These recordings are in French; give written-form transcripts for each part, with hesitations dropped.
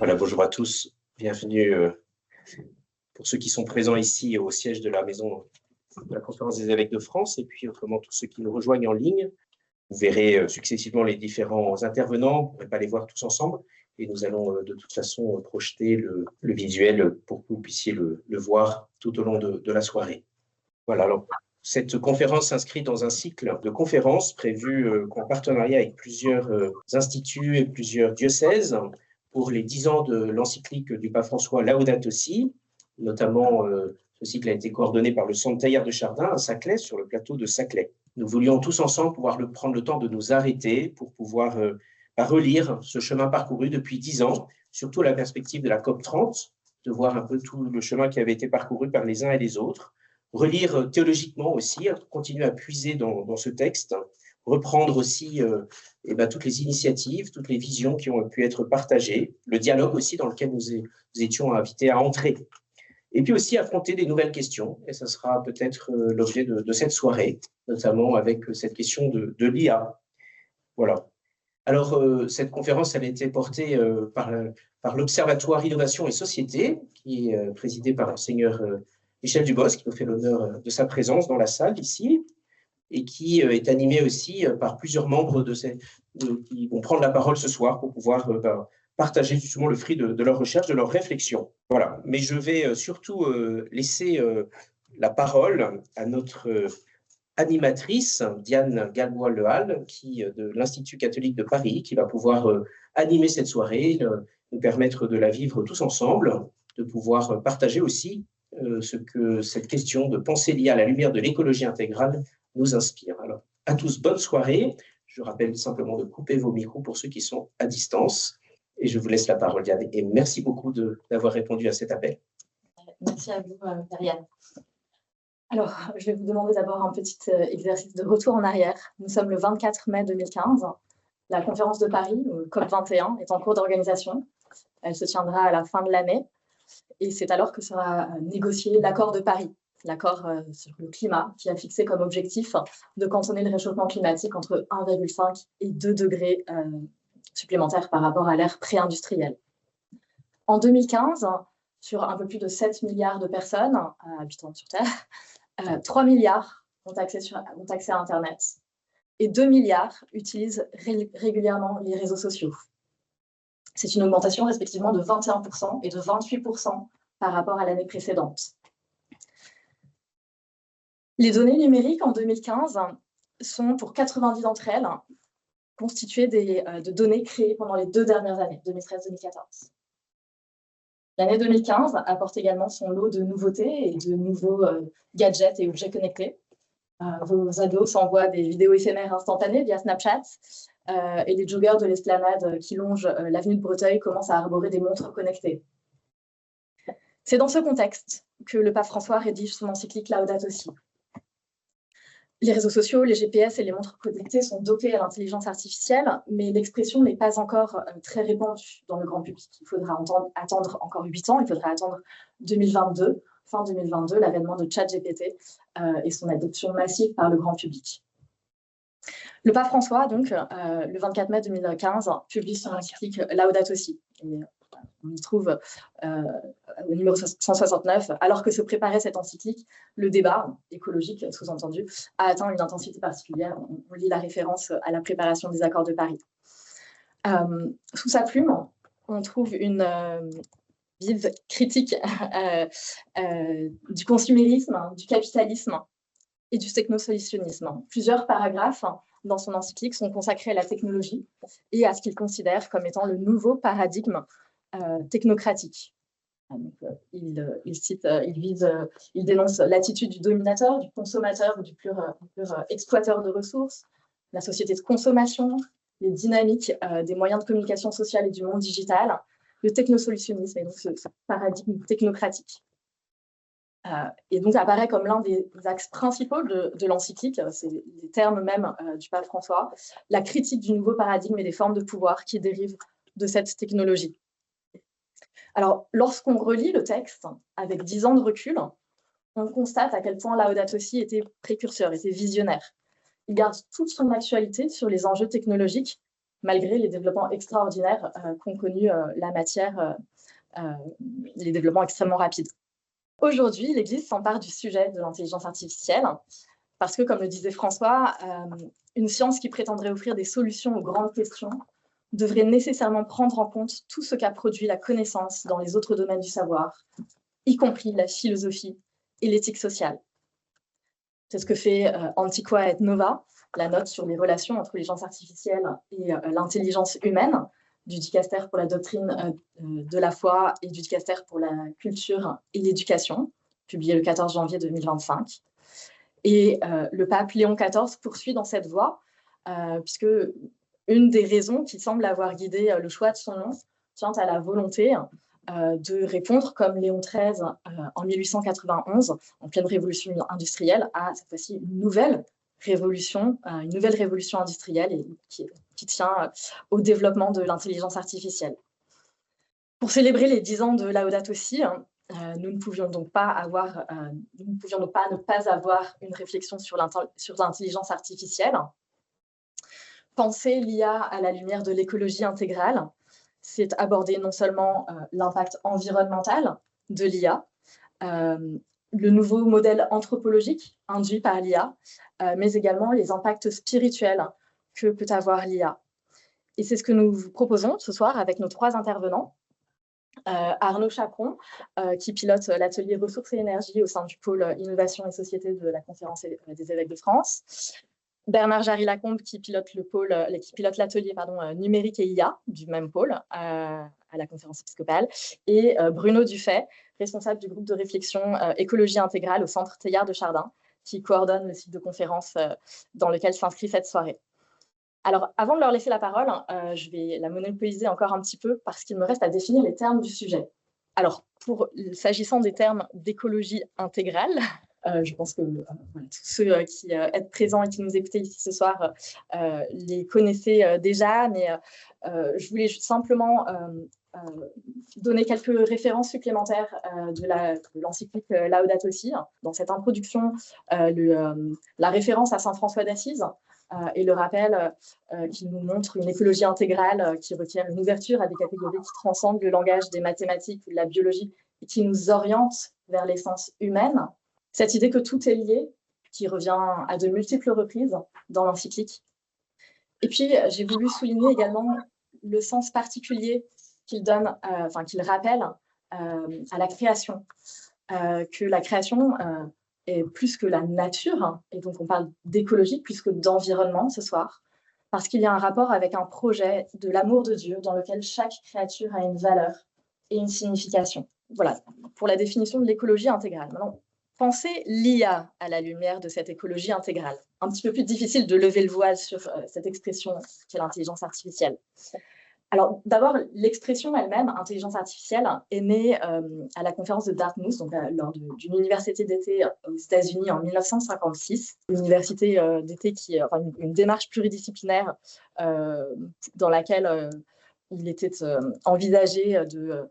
Voilà, bonjour à tous. Bienvenue pour ceux qui sont présents ici au siège de la Maison de la Conférence des évêques de France et puis autrement tous ceux qui nous rejoignent en ligne. Vous verrez successivement les différents intervenants. Vous ne pourrez pas les voir tous ensemble et nous allons de toute façon projeter le visuel pour que vous puissiez le voir tout au long de la soirée. Voilà, alors cette conférence s'inscrit dans un cycle de conférences prévues en partenariat avec plusieurs instituts et plusieurs diocèses pour les 10 ans de l'encyclique du pape François Laudato Si. Notamment, ce cycle a été coordonné par le Centre Teilhard de Chardin à Saclay, sur le plateau de Saclay. Nous voulions tous ensemble pouvoir prendre le temps de nous arrêter pour pouvoir relire ce chemin parcouru depuis 10 ans, surtout à la perspective de la COP30, de voir un peu tout le chemin qui avait été parcouru par les uns et les autres, relire théologiquement aussi, continuer à puiser dans ce texte, reprendre aussi toutes les initiatives, toutes les visions qui ont pu être partagées, le dialogue aussi dans lequel nous étions invités à entrer. Et puis aussi affronter des nouvelles questions, et ça sera peut-être l'objet de cette soirée, notamment avec cette question de l'IA. Voilà. Alors, cette conférence, elle a été portée par l'Observatoire Innovation et Société, qui est présidé par Monseigneur Michel Dubosc, qui nous fait l'honneur de sa présence dans la salle ici, et qui est animé aussi par plusieurs membres qui vont prendre la parole ce soir pour pouvoir partager justement le fruit de leur recherche, de leur réflexion. Voilà. Mais je vais surtout laisser la parole à notre animatrice, Diane Galbois-Lehal, de l'Institut catholique de Paris, qui va pouvoir animer cette soirée, nous permettre de la vivre tous ensemble, de pouvoir partager aussi ce que cette question de penser l'IA à la lumière de l'écologie intégrale nous inspire. Alors, à tous, bonne soirée. Je rappelle simplement de couper vos micros pour ceux qui sont à distance. Et je vous laisse la parole, Diane. Et merci beaucoup d'avoir répondu à cet appel. Merci à vous, Marianne. Alors, je vais vous demander d'abord un petit exercice de retour en arrière. Nous sommes le 24 mai 2015. La conférence de Paris, COP21, est en cours d'organisation. Elle se tiendra à la fin de l'année. Et c'est alors que sera négocié l'accord de Paris, l'accord sur le climat, qui a fixé comme objectif de cantonner le réchauffement climatique entre 1,5 et 2 degrés supplémentaires par rapport à l'ère pré-industrielle. En 2015, sur un peu plus de 7 milliards de personnes habitant sur Terre, 3 milliards ont accès à Internet et 2 milliards utilisent régulièrement les réseaux sociaux. C'est une augmentation respectivement de 21% et de 28% par rapport à l'année précédente. Les données numériques en 2015 sont, pour 90 d'entre elles, constituées de données créées pendant les 2 dernières années, 2013-2014. L'année 2015 apporte également son lot de nouveautés et de nouveaux gadgets et objets connectés. Vos ados s'envoient des vidéos éphémères instantanées via Snapchat et les joggeurs de l'esplanade qui longent l'avenue de Breteuil commencent à arborer des montres connectées. C'est dans ce contexte que le pape François rédige son encyclique Laudato Si. Les réseaux sociaux, les GPS et les montres connectées sont dopés à l'intelligence artificielle, mais l'expression n'est pas encore très répandue dans le grand public. Il faudra attendre encore 8 ans, il faudra attendre 2022, fin 2022, l'avènement de ChatGPT et son adoption massive par le grand public. Le pape François, donc, le 24 mai 2015, publie son encyclique Laudato Si. Et on y trouve au numéro 169, alors que se préparait cette encyclique, le débat écologique, sous-entendu, a atteint une intensité particulière. On lit la référence à la préparation des accords de Paris. Sous sa plume, on trouve une vive critique du consumérisme, du capitalisme et du technosolutionnisme. Plusieurs paragraphes dans son encyclique sont consacrés à la technologie et à ce qu'il considère comme étant le nouveau paradigme technocratique. Donc, il dénonce l'attitude du dominateur, du consommateur ou du pur exploiteur de ressources, la société de consommation, les dynamiques des moyens de communication sociale et du monde digital, le technosolutionnisme et donc ce paradigme technocratique. Et donc apparaît comme l'un des axes principaux de l'encyclique, c'est les termes même du pape François, la critique du nouveau paradigme et des formes de pouvoir qui dérivent de cette technologie. Alors, lorsqu'on relit le texte avec 10 ans de recul, on constate à quel point Laudato Si était précurseur, était visionnaire. Il garde toute son actualité sur les enjeux technologiques malgré les développements extraordinaires qu'ont connus la matière, les développements extrêmement rapides. Aujourd'hui, l'Église s'empare du sujet de l'intelligence artificielle parce que, comme le disait François, une science qui prétendrait offrir des solutions aux grandes questions devrait nécessairement prendre en compte tout ce qu'a produit la connaissance dans les autres domaines du savoir, y compris la philosophie et l'éthique sociale. C'est ce que fait Antiqua et Nova, la note sur les relations entre l'intelligence artificielle et l'intelligence humaine, du dicaster pour la doctrine de la foi et du dicaster pour la culture et l'éducation, publié le 14 janvier 2025. Et le pape Léon XIV poursuit dans cette voie, puisque une des raisons qui semble avoir guidé le choix de son nom tient à la volonté de répondre, comme Léon XIII en 1891, en pleine révolution industrielle, à cette fois-ci une nouvelle révolution industrielle et qui tient au développement de l'intelligence artificielle. Pour célébrer les 10 ans de Laudato Si', nous ne pouvions donc pas ne pas avoir une réflexion sur l'intelligence artificielle. Penser l'IA à la lumière de l'écologie intégrale, c'est aborder non seulement l'impact environnemental de l'IA, le nouveau modèle anthropologique induit par l'IA, mais également les impacts spirituels que peut avoir l'IA. Et c'est ce que nous vous proposons ce soir avec nos 3 intervenants. Arnaud Chaperon, qui pilote l'atelier ressources et énergie au sein du pôle innovation et société de la conférence des évêques de France. Bernard Jarry-Lacombe, qui pilote l'atelier numérique et IA du même pôle à la conférence épiscopale, et Bruno Dufay, responsable du groupe de réflexion écologie intégrale au centre Teilhard de Chardin, qui coordonne le cycle de conférence dans lequel s'inscrit cette soirée. Alors, avant de leur laisser la parole, je vais la monopoliser encore un petit peu parce qu'il me reste à définir les termes du sujet. Alors, s'agissant des termes d'écologie intégrale, je pense que tous ceux qui êtes présents et qui nous écoutez ici ce soir les connaissaient déjà, mais je voulais simplement donner quelques références supplémentaires de l'encyclique Laudato Si'. Dans cette introduction, la référence à saint François d'Assise et le rappel qu'il nous montre une écologie intégrale qui requiert une ouverture à des catégories qui transcendent le langage des mathématiques ou de la biologie et qui nous orientent vers l'essence humaine. Cette idée que tout est lié, qui revient à de multiples reprises dans l'encyclique. Et puis, j'ai voulu souligner également le sens particulier qu'il donne, qu'il rappelle à la création, que la création est plus que la nature, et donc on parle d'écologie plus que d'environnement ce soir, parce qu'il y a un rapport avec un projet de l'amour de Dieu dans lequel chaque créature a une valeur et une signification. Voilà, pour la définition de l'écologie intégrale. Maintenant, penser l'IA à la lumière de cette écologie intégrale. Un petit peu plus difficile de lever le voile sur cette expression qu'est l'intelligence artificielle. Alors, d'abord, l'expression elle-même, intelligence artificielle, est née à la conférence de Dartmouth, donc lors d'une université d'été aux États-Unis en 1956. Une université d'été qui est une démarche pluridisciplinaire dans laquelle il était envisagé de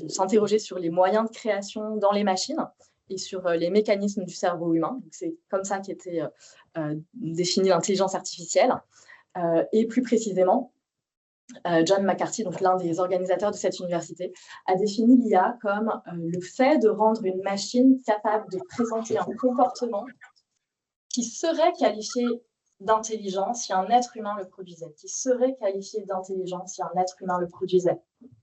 s'interroger sur les moyens de création dans les machines et sur les mécanismes du cerveau humain. C'est comme ça qu'était définie l'intelligence artificielle. Et plus précisément, John McCarthy, donc l'un des organisateurs de cette université, a défini l'IA comme le fait de rendre une machine capable de présenter un comportement qui serait qualifié d'intelligence si un être humain le produisait, qui serait qualifié d'intelligence si un être humain le produisait.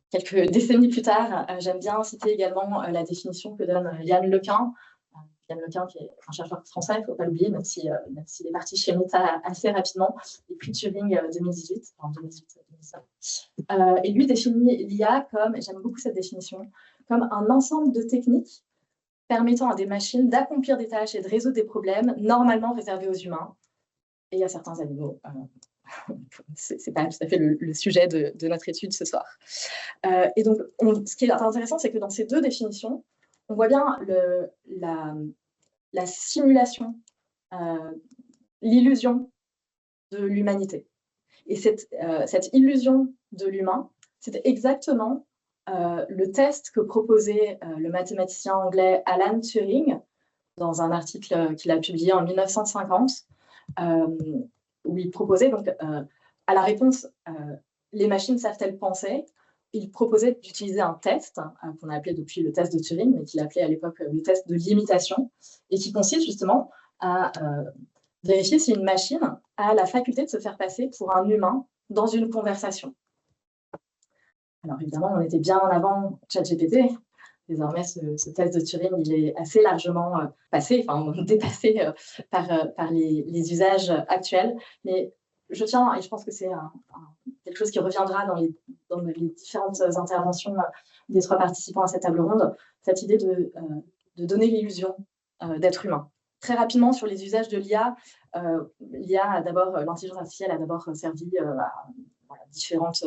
Quelques décennies plus tard, j'aime bien citer également la définition que donne Yann Lequin. Yann Lequin, qui est un chercheur français, il ne faut pas l'oublier, même s'il est parti chez Meta assez rapidement, et puis Turing 2018, en 2018-2019. Et lui définit l'IA comme, et j'aime beaucoup cette définition, comme un ensemble de techniques permettant à des machines d'accomplir des tâches et de résoudre des problèmes normalement réservés aux humains et à certains animaux. Ce n'est pas tout à fait le sujet de notre étude ce soir. Et donc, ce qui est intéressant, c'est que dans ces deux définitions, on voit bien la simulation, l'illusion de l'humanité. Et cette illusion de l'humain, c'est exactement le test que proposait le mathématicien anglais Alan Turing dans un article qu'il a publié en 1950, où il proposait donc à la réponse les machines savent-elles penser, il proposait d'utiliser un test qu'on a appelé depuis le test de Turing, mais qu'il appelait à l'époque le test de l'imitation, et qui consiste justement à vérifier si une machine a la faculté de se faire passer pour un humain dans une conversation. Alors évidemment, on était bien en avant ChatGPT. Désormais, ce test de Turing, il est assez largement passé, enfin dépassé par les usages actuels. Mais je tiens, et je pense que c'est quelque chose qui reviendra dans les différentes interventions des 3 participants à cette table ronde, cette idée de donner l'illusion d'être humain. Très rapidement, sur les usages de l'IA, l'intelligence artificielle a d'abord servi à différentes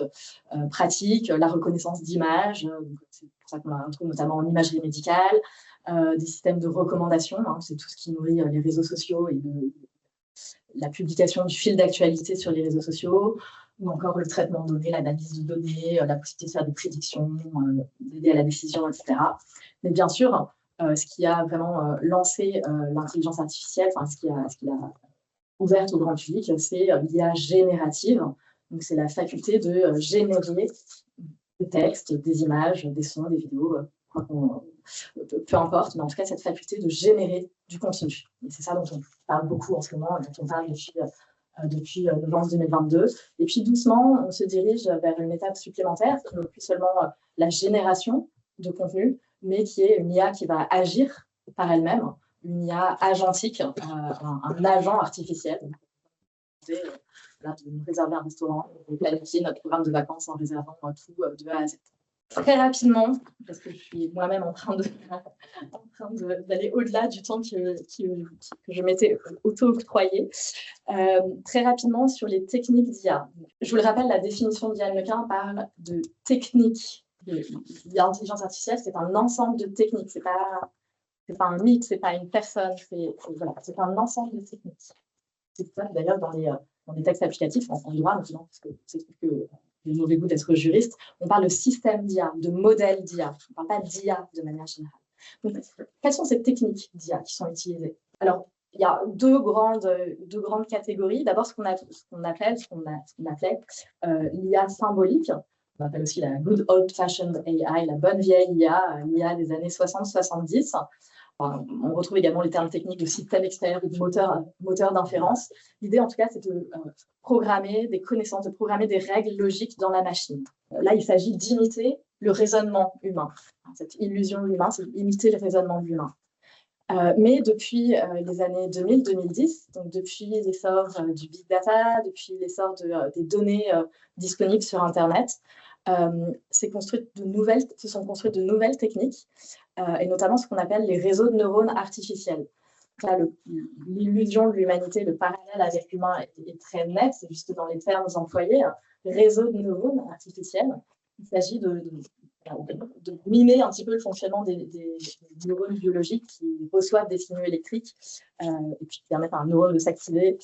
pratiques, la reconnaissance d'images, c'est pour ça qu'on la trouve notamment en imagerie médicale, des systèmes de recommandation, c'est tout ce qui nourrit les réseaux sociaux et la publication du fil d'actualité sur les réseaux sociaux, ou encore le traitement de données, l'analyse de données, la possibilité de faire des prédictions, d'aider à la décision, etc. Mais bien sûr, ce qui a vraiment lancé l'intelligence artificielle, ce qui l'a ouverte au grand public, c'est l'IA générative. Donc, c'est la faculté de générer des textes, des images, des sons, des vidéos, peu importe, mais en tout cas, cette faculté de générer du contenu. Et c'est ça dont on parle beaucoup en ce moment, dont on parle depuis novembre 2022. Et puis, doucement, on se dirige vers une étape supplémentaire, qui n'est plus seulement la génération de contenu, mais qui est une IA qui va agir par elle-même, une IA agentique, un agent artificiel. Là, de nous réserver un restaurant, de planifier notre programme de vacances en réservant tout de A à Z. Très rapidement, parce que je suis moi-même en train d'aller au-delà du temps que je m'étais auto-octroyé, très rapidement sur les techniques d'IA. Je vous le rappelle, la définition d'Yann Lequin parle de techniques. L'intelligence artificielle, c'est un ensemble de techniques. C'est pas un mythe, c'est pas une personne, c'est un ensemble de techniques. C'est ça, d'ailleurs, dans les textes applicatifs, en droit notamment, parce que c'est que le mauvais goût d'être juriste, on parle de système d'IA, de modèle d'IA. On ne parle pas d'IA de manière générale. Donc, quelles sont ces techniques d'IA qui sont utilisées? Alors, il y a deux grandes catégories. D'abord, ce qu'on appelait l'IA symbolique. On appelle aussi la good old-fashioned AI, la bonne vieille IA, l'IA des années 60-70. On retrouve également les termes techniques de système extérieur ou de moteur d'inférence. L'idée, en tout cas, c'est de programmer des connaissances, de programmer des règles logiques dans la machine. Là, il s'agit d'imiter le raisonnement humain. Cette illusion humaine, c'est d'imiter le raisonnement humain. Mais depuis les années 2000-2010, donc depuis l'essor du big data, depuis l'essor des données disponibles sur Internet, se sont construites de nouvelles techniques, et notamment ce qu'on appelle les réseaux de neurones artificiels. Là, l'illusion de l'humanité, le parallèle avec l'humain est très net, c'est juste dans les termes employés. Réseau de neurones artificiels, il s'agit de mimer un petit peu le fonctionnement des neurones biologiques qui reçoivent des signaux électriques et puis qui permettent à un neurone de s'activer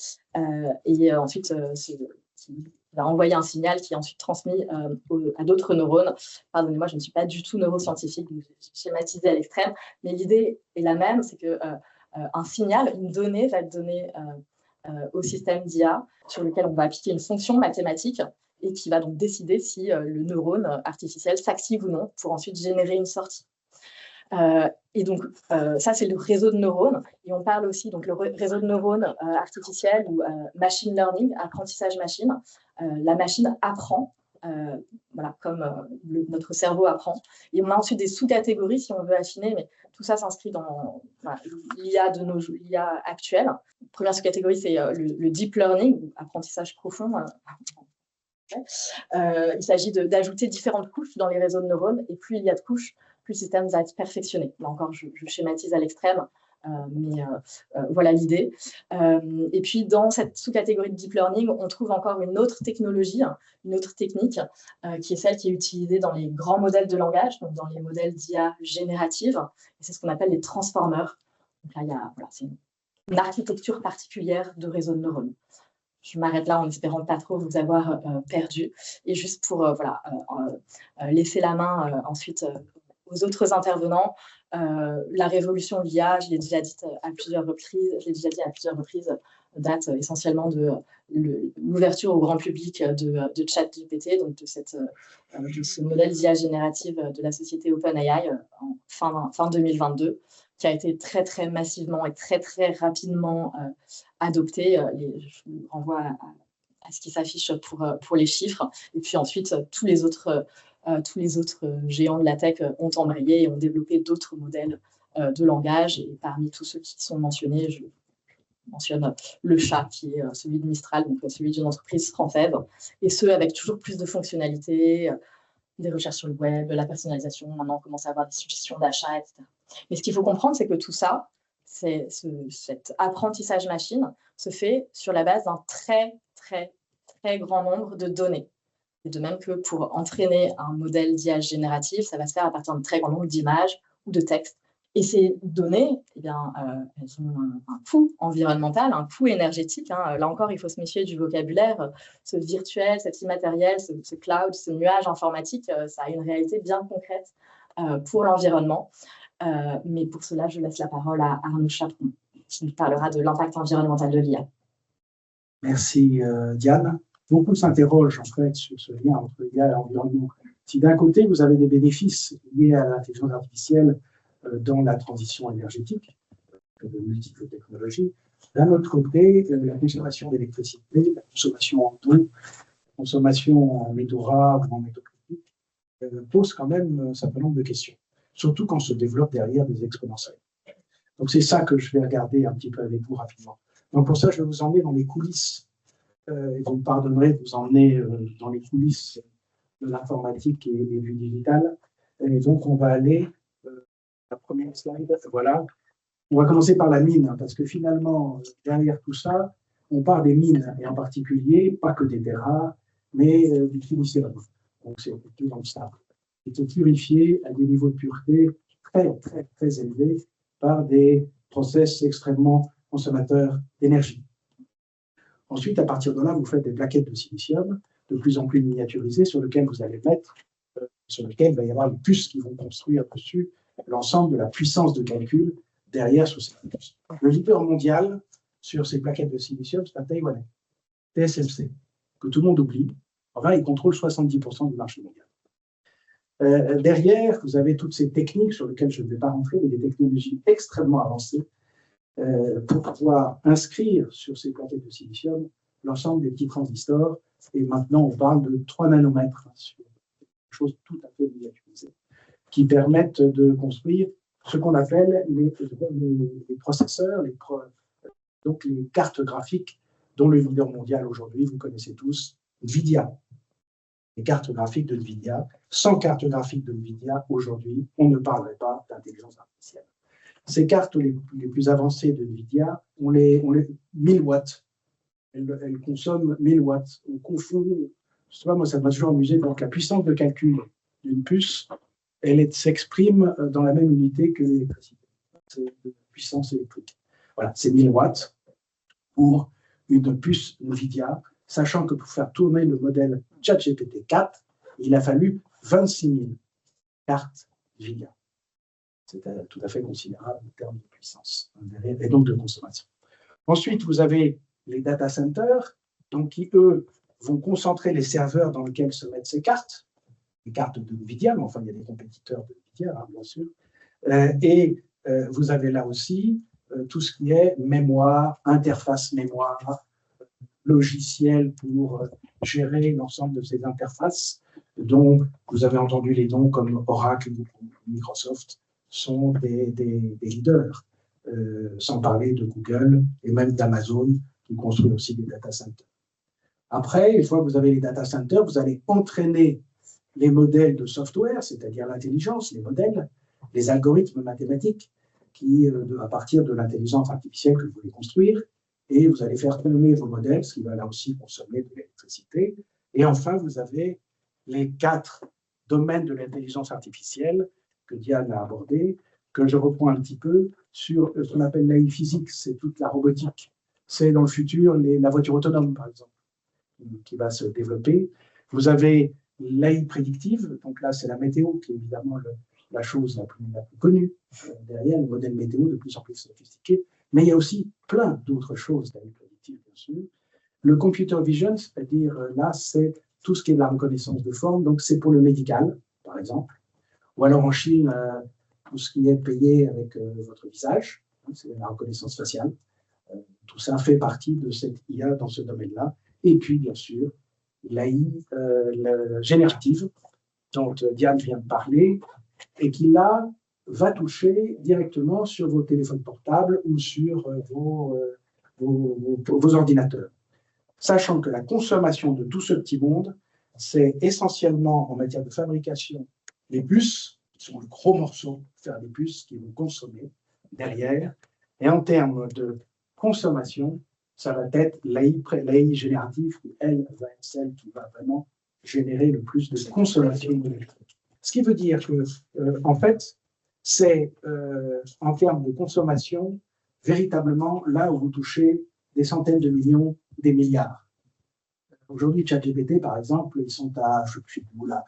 et ensuite qui va envoyer un signal qui est ensuite transmis à d'autres neurones. Pardonnez-moi, je ne suis pas du tout neuroscientifique, donc j'ai schématisé à l'extrême, mais l'idée est la même, c'est qu'un signal, une donnée va être donnée au système d'IA sur lequel on va appliquer une fonction mathématique et qui va donc décider si le neurone artificiel s'active ou non pour ensuite générer une sortie. Et donc, ça, c'est le réseau de neurones. Et on parle aussi, donc, le réseau de neurones artificiel ou machine learning, apprentissage machine. La machine apprend, comme notre cerveau apprend. Et on a ensuite des sous-catégories, si on veut affiner, mais tout ça s'inscrit dans l'IA actuelle. Première sous-catégorie, c'est le deep learning, ou apprentissage profond. Il s'agit d'ajouter différentes couches dans les réseaux de neurones, et plus il y a de couches, plus le système va être perfectionné. Là encore, je schématise à l'extrême, mais voilà l'idée. Et puis, dans cette sous-catégorie de deep learning, on trouve encore une autre technologie, une autre technique, qui est celle qui est utilisée dans les grands modèles de langage, donc dans les modèles d'IA générative, et c'est ce qu'on appelle les transformers. Donc là, c'est une architecture particulière de réseau de neurones. Je m'arrête là en espérant pas trop vous avoir perdu. Et juste pour laisser la main ensuite aux autres intervenants, la révolution de l'IA, je l'ai déjà dit à plusieurs reprises, date essentiellement de l'ouverture au grand public de ChatGPT, donc de ce modèle d'IA générative de la société OpenAI en fin 2022, qui a été très, très massivement et très, très rapidement adopté. Je vous renvoie à ce qui s'affiche pour les chiffres. Et puis ensuite, tous les autres géants de la tech ont embrayé et ont développé d'autres modèles de langage. Et parmi tous ceux qui sont mentionnés, je mentionne le chat, qui est celui de Mistral, donc celui d'une entreprise française, et ce, avec toujours plus de fonctionnalités, des recherches sur le web, la personnalisation, maintenant on commence à avoir des suggestions d'achat, etc. Mais ce qu'il faut comprendre, c'est que tout ça, cet apprentissage machine se fait sur la base d'un très, très, très grand nombre de données. Et de même que pour entraîner un modèle d'IA générative, ça va se faire à partir d'un très grand nombre d'images ou de textes. Et ces données, eh bien, elles ont un coût environnemental, un coût énergétique. Là encore, il faut se méfier du vocabulaire. Ce virtuel, cet immatériel, ce cloud, ce nuage informatique, ça a une réalité bien concrète pour l'environnement. Mais pour cela, je laisse la parole à Arnaud Chaperon, qui nous parlera de l'impact environnemental de l'IA. Merci Diane. Beaucoup s'interrogent en fait sur ce lien entre l'IA et l'environnement. Si d'un côté, vous avez des bénéfices liés à l'intelligence artificielle dans la transition énergétique, de multiples technologies, d'un autre côté, la consommation d'électricité, la consommation en eau, la consommation en métaux rares ou en métaux critiques, pose quand même un certain nombre de questions, surtout quand se développent derrière des exponentiels. Donc c'est ça que je vais regarder un petit peu avec vous rapidement. Donc pour ça, je vais vous emmener dans les coulisses, et vous me pardonnerez de vous emmener dans les coulisses de l'informatique et du digital. Et donc on va aller, la première slide, voilà. On va commencer par la mine, parce que finalement, derrière tout ça, on parle des mines, et en particulier, pas que des terres rares, mais du silicium. Donc c'est plutôt dans le sable. C'est purifié à des niveaux de pureté très, très, très élevés par des process extrêmement consommateurs d'énergie. Ensuite, à partir de là, vous faites des plaquettes de silicium de plus en plus miniaturisées sur lesquelles vous allez mettre, sur lesquelles il va y avoir les puces qui vont construire dessus l'ensemble de la puissance de calcul derrière sur ces puces. Le leader mondial sur ces plaquettes de silicium, c'est un Taïwanais, TSMC, que tout le monde oublie. Enfin, il contrôle 70% du marché mondial. Derrière, vous avez toutes ces techniques sur lesquelles je ne vais pas rentrer, mais des technologies extrêmement avancées pour pouvoir inscrire sur ces plaquettes de silicium l'ensemble des petits transistors. Et maintenant, on parle de 3 nanomètres, sur des choses tout à fait miniaturisées, qui permettent de construire ce qu'on appelle les processeurs, donc les cartes graphiques dont le leader mondial aujourd'hui, vous connaissez tous, NVIDIA. Les cartes graphiques de NVIDIA. Sans carte graphique de NVIDIA, aujourd'hui, on ne parlerait pas d'intelligence artificielle. Ces cartes les plus avancées de NVIDIA, on les 1000 watts. Elles consomment 1000 watts. On confond, je sais pas, moi ça m'a toujours amusé, donc la puissance de calcul d'une puce, elle s'exprime dans la même unité que l'électricité. C'est de puissance électrique. Voilà, c'est 1000 watts pour une puce NVIDIA, sachant que pour faire tourner le modèle ChatGPT 4, il a fallu 26 000 cartes NVIDIA. C'est tout à fait considérable en termes de puissance et donc de consommation. Ensuite, vous avez les data centers, donc qui, eux, vont concentrer les serveurs dans lesquels se mettent ces cartes, les cartes de NVIDIA, mais enfin, il y a des compétiteurs de NVIDIA, hein, bien sûr. Vous avez là aussi tout ce qui est mémoire, interface mémoire, logiciel pour gérer l'ensemble de ces interfaces, dont vous avez entendu les noms comme Oracle ou Microsoft sont des leaders, sans parler de Google et même d'Amazon qui construit aussi des data centers. Après, une fois que vous avez les data centers, vous allez entraîner les modèles de software, c'est-à-dire l'intelligence, les modèles, les algorithmes mathématiques qui, à partir de l'intelligence artificielle que vous voulez construire, et vous allez faire tourner vos modèles, ce qui va là aussi consommer de l'électricité. Et enfin, vous avez les 4 domaines de l'intelligence artificielle que Diane a abordé, que je reprends un petit peu sur ce qu'on appelle l'AI physique, c'est toute la robotique. C'est dans le futur la voiture autonome, par exemple, qui va se développer. Vous avez l'AI prédictive, donc là c'est la météo qui est évidemment la chose la plus connue. Derrière, les modèles météo de plus en plus sophistiqués. Mais il y a aussi plein d'autres choses dans les prédictives, bien sûr. Le computer vision, c'est-à-dire là, c'est tout ce qui est de la reconnaissance de forme. Donc, c'est pour le médical, par exemple. Ou alors en Chine, tout ce qui est payé avec votre visage, hein, c'est la reconnaissance faciale. Tout ça fait partie de cette IA dans ce domaine-là. Et puis, bien sûr, l'AI générative, dont Diane vient de parler, et qui, là, va toucher directement sur vos téléphones portables ou sur vos ordinateurs. Sachant que la consommation de tout ce petit monde, c'est essentiellement en matière de fabrication les puces, qui sont le gros morceau, faire des puces qui vont consommer derrière. Et en termes de consommation, ça va être l'AI générative qui, elle, va être celle qui va vraiment générer le plus de consommation électrique. Ce qui veut dire que, en fait, c'est en termes de consommation, véritablement là où vous touchez des centaines de millions, des milliards. Aujourd'hui, ChatGPT, par exemple, ils sont à, je ne sais plus où là,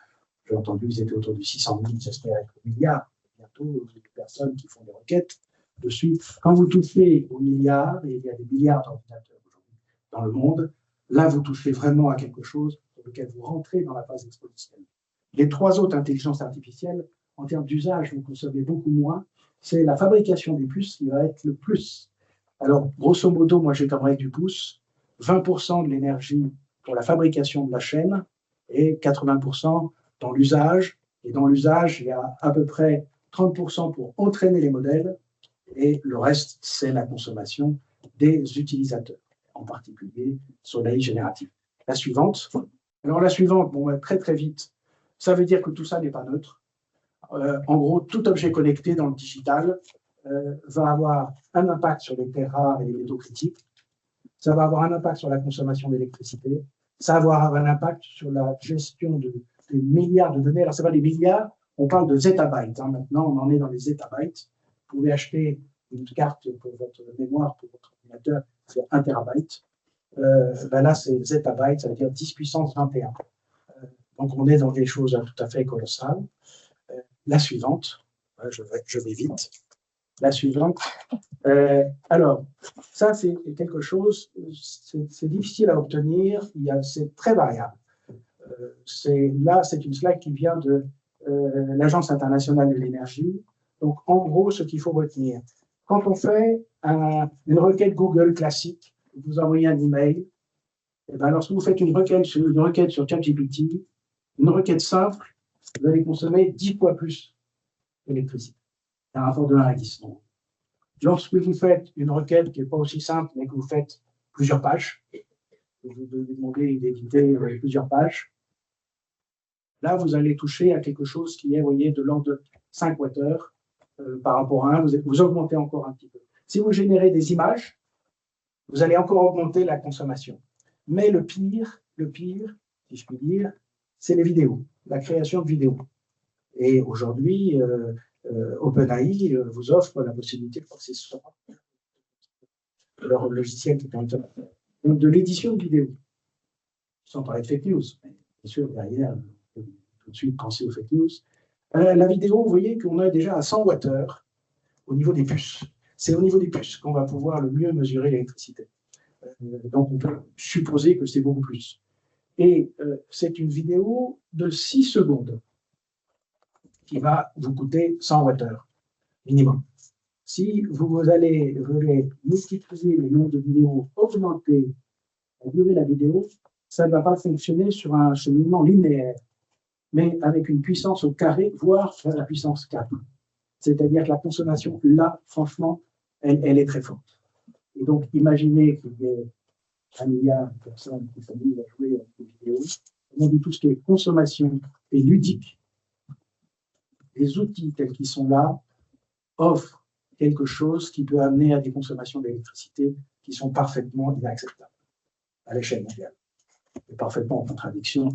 j'ai entendu, ils étaient autour de 600 000, j'espère, milliards. Bientôt, il y a des personnes qui font des requêtes dessus. Quand vous touchez aux milliards, et il y a des milliards d'ordinateurs aujourd'hui dans le monde, là, vous touchez vraiment à quelque chose sur lequel vous rentrez dans la phase exponentielle. Les trois autres intelligences artificielles, en termes d'usage, vous consommez beaucoup moins. C'est la fabrication des puces qui va être le plus. Alors, grosso modo, moi, j'ai comme règle du pouce 20% de l'énergie pour la fabrication de la chaîne et 80% dans l'usage. Et dans l'usage, il y a à peu près 30% pour entraîner les modèles et le reste, c'est la consommation des utilisateurs, en particulier sur l'AI générative. La suivante. Alors, la suivante, bon, très, très vite, ça veut dire que tout ça n'est pas neutre. En gros, tout objet connecté dans le digital va avoir un impact sur les terres rares et les métaux critiques. Ça va avoir un impact sur la consommation d'électricité. Ça va avoir un impact sur la gestion des milliards de données. Alors, ce n'est pas des milliards, on parle de zettabytes. Hein. Maintenant, on en est dans les zettabytes. Vous pouvez acheter une carte pour votre mémoire, pour votre ordinateur, c'est 1 terabyte. Ben là, c'est zettabyte, ça veut dire 10 puissance 21. Donc, on est dans des choses tout à fait colossales. La suivante, je vais vite. La suivante. Alors, ça, c'est quelque chose, c'est difficile à obtenir, c'est très variable. Là, c'est une slide qui vient de l'Agence internationale de l'énergie. Donc, en gros, ce qu'il faut retenir, quand on fait une requête Google classique, vous envoyez un email, et ben, lorsque vous faites une requête sur ChatGPT, une requête simple, vous allez consommer 10 fois plus d'électricité. C'est un rapport de 1 à 10. Donc. Lorsque vous faites une requête qui n'est pas aussi simple, mais que vous faites plusieurs pages, vous devez demander d'éditer plusieurs pages, là, vous allez toucher à quelque chose qui est, vous voyez, de l'ordre de 5 Wh par rapport à 1. Vous augmentez encore un petit peu. Si vous générez des images, vous allez encore augmenter la consommation. Mais le pire, si je puis dire, c'est les vidéos, la création de vidéos. Et aujourd'hui, OpenAI vous offre la possibilité de passer sur leur logiciel qui permet de l'édition de vidéos, sans parler de fake news. Mais bien sûr, derrière, tout de suite penser aux fake news. La vidéo, vous voyez qu'on est déjà à 100 Wh au niveau des puces. C'est au niveau des puces qu'on va pouvoir le mieux mesurer l'électricité. Donc, on peut supposer que c'est beaucoup plus. Et c'est une vidéo de 6 secondes qui va vous coûter 100 Wh minimum. Si vous allez multiplier le nombre de vidéos, augmenter la durée de la vidéo, ça ne va pas fonctionner sur un cheminement linéaire, mais avec une puissance au carré, voire la puissance 4. C'est-à-dire que la consommation, là, franchement, elle est très forte. Et donc, imaginez qu'il y ait 1 milliard de personnes qui s'amusent à jouer avec des vidéos. On dit tout ce qui est consommation et ludique. Les outils tels qu'ils sont là offrent quelque chose qui peut amener à des consommations d'électricité qui sont parfaitement inacceptables à l'échelle mondiale. Et parfaitement en contradiction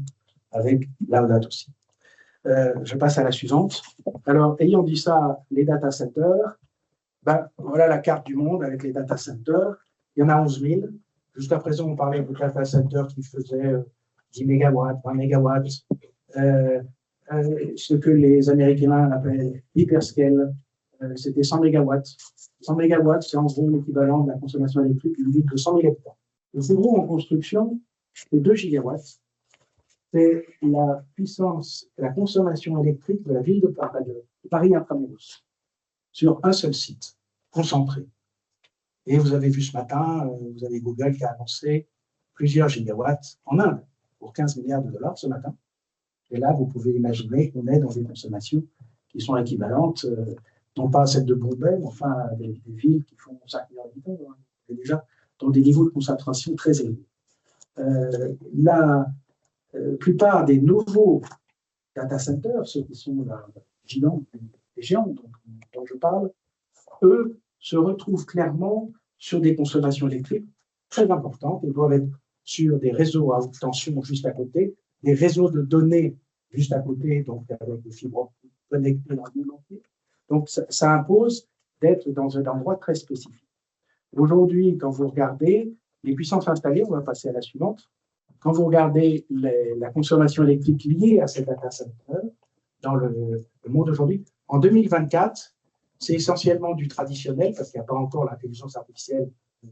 avec Laudato Si. Je passe à la suivante. Alors, ayant dit ça, les data centers, ben, voilà la carte du monde avec les data centers. Il y en a 11 000. Jusqu'à présent, on parlait de data centers qui faisaient 10 mégawatts, 20 mégawatts. ce que les Américains appellent hyperscale, c'était 100 mégawatts. 100 mégawatts, c'est en gros l'équivalent de la consommation électrique d'une ville de 100 000 habitants. Le plus gros en construction, c'est 2 gigawatts. C'est la puissance, la consommation électrique de la ville de Paris intramuros, sur un seul site, concentré. Et vous avez vu ce matin, vous avez Google qui a annoncé plusieurs gigawatts en Inde, pour 15 milliards de dollars ce matin. Et là, vous pouvez imaginer qu'on est dans des consommations qui sont équivalentes, non pas à celles de Bombay, mais enfin à des villes qui font 5 millions d'habitants, hein, et déjà dans des niveaux de concentration très élevés. La plupart des nouveaux data centers, ceux qui sont les géants dont je parle, eux se retrouvent clairement sur des consommations électriques très importantes. Ils doivent être sur des réseaux à haute tension juste à côté, des réseaux de données juste à côté, donc avec des fibres connectées dans le monde entier. Donc, ça impose d'être dans un endroit très spécifique. Aujourd'hui, quand vous regardez les puissances installées, on va passer à la suivante. Quand vous regardez la consommation électrique liée à ces data centers dans le monde aujourd'hui, en 2024, c'est essentiellement du traditionnel, parce qu'il n'y a pas encore l'intelligence artificielle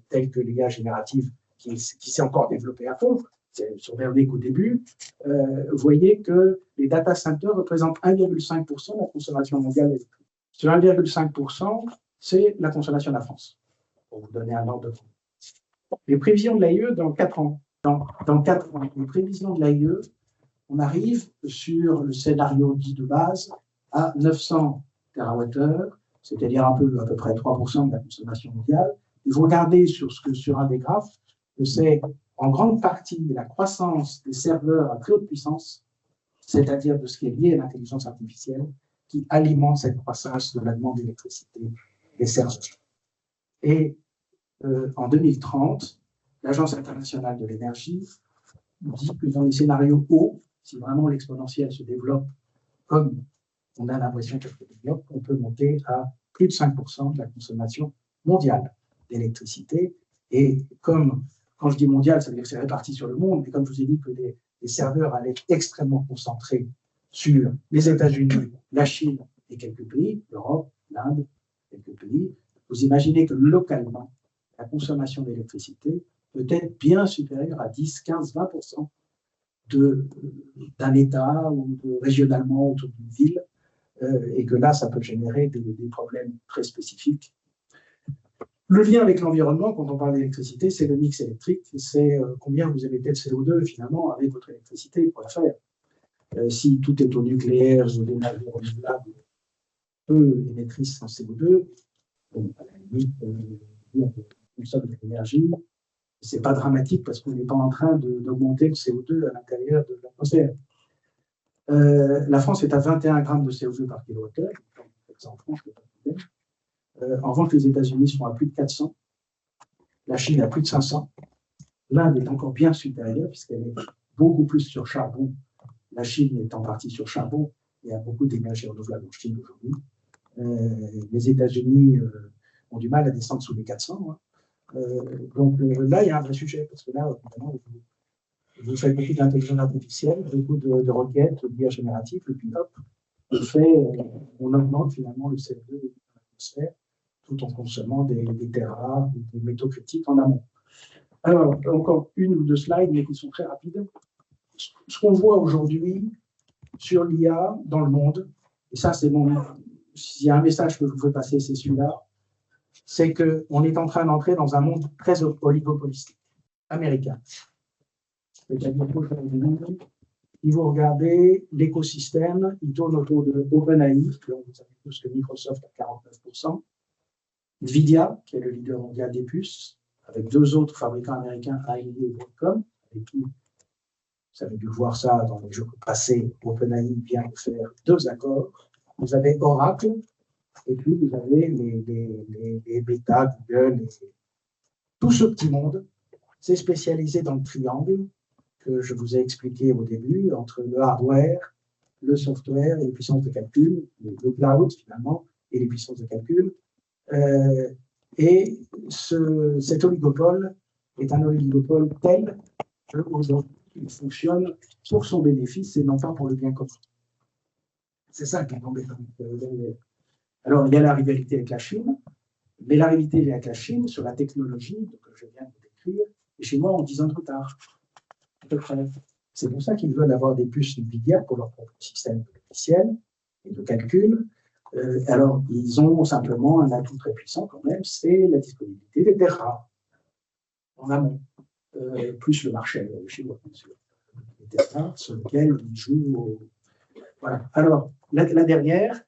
telle que l'IA générative qui s'est encore développée à fond. C'est sur Verne qu'au début. Vous voyez que les data centers représentent 1,5% de la consommation mondiale électrique. Ce 1,5%, c'est la consommation de la France, pour vous donner un ordre de grandeur. Les prévisions de l'AIE dans 4 ans. Dans 4 ans, les prévisions de l'AIE, on arrive sur le scénario dit de base à 900 TWh, c'est-à-dire à peu près 3% de la consommation mondiale. Et vous regardez sur un des graphes, que c'est en grande partie la croissance des serveurs à très haute puissance, c'est-à-dire de ce qui est lié à l'intelligence artificielle, qui alimente cette croissance de la demande d'électricité des serveurs. Et en 2030, l'Agence internationale de l'énergie dit que dans les scénarios hauts, si vraiment l'exponentielle se développe comme on a l'impression qu'elle se développe, on peut monter à plus de 5% de la consommation mondiale d'électricité. Et quand je dis mondial, ça veut dire que c'est réparti sur le monde, mais comme je vous ai dit que les serveurs allaient être extrêmement concentrés sur les États-Unis, la Chine et quelques pays, l'Europe, l'Inde, quelques pays, vous imaginez que localement, la consommation d'électricité peut être bien supérieure à 10, 15, 20% d'un État ou régionalement autour d'une ville, et que là, ça peut générer des problèmes très spécifiques. Le lien avec l'environnement, quand on parle d'électricité, c'est le mix électrique, c'est combien vous émettez de CO2 finalement avec votre électricité pour la faire. Si tout est au nucléaire ou des énergies renouvelables peu émettrices en CO2, bon, à la limite, on consomme de l'énergie. Ce n'est pas dramatique parce qu'on n'est pas en train d'augmenter le CO2 à l'intérieur de l'atmosphère. La France est à 21 grammes de CO2 par kilowattheure. En France, je ne peux pas le dire. En revanche, les États-Unis sont à plus de 400. La Chine à plus de 500. L'Inde est encore bien supérieure puisqu'elle est beaucoup plus sur charbon. La Chine est en partie sur charbon. Il y a beaucoup d'énergie renouvelable en Chine aujourd'hui. Les États-Unis ont du mal à descendre sous les 400. Hein. Donc là, il y a un vrai sujet, parce que là, évidemment, vous faites beaucoup d'intelligence artificielle, beaucoup de requêtes, d'IA générative, et puis hop, on augmente finalement le CO2 de l'atmosphère, tout en consommant des terres rares, des métaux critiques en amont. Alors, encore une ou deux slides, mais qui sont très rapides. Ce qu'on voit aujourd'hui sur l'IA dans le monde, et ça, c'est s'il y a un message que je vous fais passer, c'est celui-là, c'est qu'on est en train d'entrer dans un monde très oligopolistique, américain. C'est-à-dire qu'aujourd'hui, si vous regardez l'écosystème, il tourne autour de OpenAI, donc vous savez tous que Microsoft a 49%, NVIDIA, qui est le leader mondial des puces, avec 2 autres fabricants américains, AMD et Broadcom, avec qui, vous avez dû voir ça dans les jours passés, OpenAI vient de faire 2 accords. Vous avez Oracle, et puis vous avez les Beta, Google, tout ce petit monde, c'est spécialisé dans le triangle que je vous ai expliqué au début, entre le hardware, le software et les puissances de calcul, le cloud finalement, et les puissances de calcul. Et cet oligopole est un oligopole tel qu'aujourd'hui, il fonctionne pour son bénéfice et non pas pour le bien commun. C'est ça qui est embêtant. Alors, il y a la rivalité avec la Chine, mais la rivalité avec la Chine sur la technologie que je viens de décrire, les Chinois ont 10 ans de retard. À peu près. C'est pour ça qu'ils veulent avoir des puces NVIDIA pour leur propre système logiciel et de calcul. Alors, ils ont simplement un atout très puissant quand même, c'est la disponibilité des terres rares en amont, plus le marché chinois, bien sûr. Les terres rares sur lesquelles ils jouent. Voilà. Alors, la dernière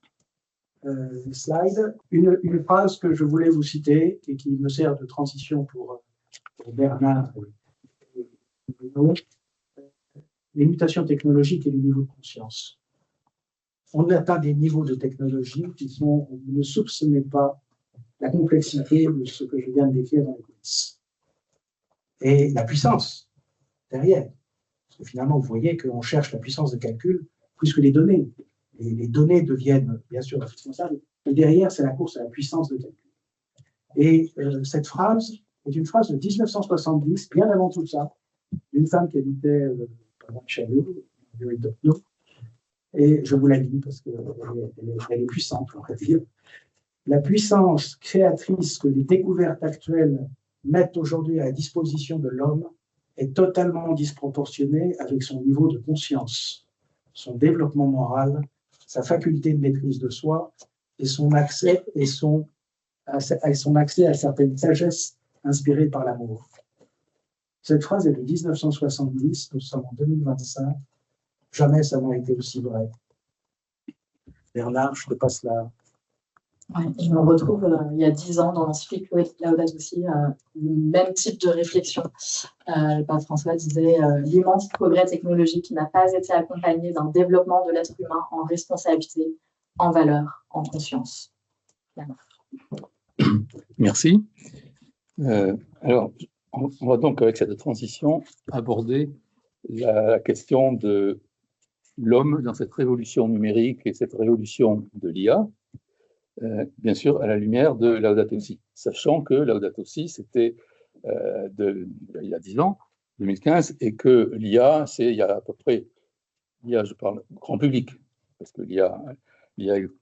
slide, une phrase que je voulais vous citer et qui me sert de transition pour Bernard et Bruno. Les mutations technologiques et les niveaux de conscience. On atteint des niveaux de technologie qui sont, vous ne soupçonnez pas la complexité de ce que je viens de décrire dans les coulisses. Et la puissance derrière. Parce que finalement, vous voyez qu'on cherche la puissance de calcul plus que les données. Les données deviennent, bien sûr, indispensables, mais derrière, c'est la course à la puissance de calcul. Et cette phrase est une phrase de 1970, bien avant tout ça, d'une femme qui habitait Châlons, et je vous la lis parce qu'elle est puissante, on va dire. La puissance créatrice que les découvertes actuelles mettent aujourd'hui à la disposition de l'homme est totalement disproportionnée avec son niveau de conscience, son développement moral, sa faculté de maîtrise de soi et son accès à certaines sagesses inspirées par l'amour. Cette phrase est de 1970, nous sommes en 2025. Jamais ça n'a été aussi vrai. Bernard, je te passe la... Ouais, je me retrouve il y a 10 ans dans l'encyclique Laudato Si, le même type de réflexion. Le pape François disait l'immense progrès technologique qui n'a pas été accompagné d'un développement de l'être humain en responsabilité, en valeur, en conscience. Merci. Alors, on va donc, avec cette transition, aborder la question de l'homme dans cette révolution numérique et cette révolution de l'IA, bien sûr, à la lumière de Laudato Si, sachant que Laudato Si, c'était il y a 10 ans, 2015, et que l'IA, c'est il y a à peu près, l'IA, je parle grand public, parce que l'IA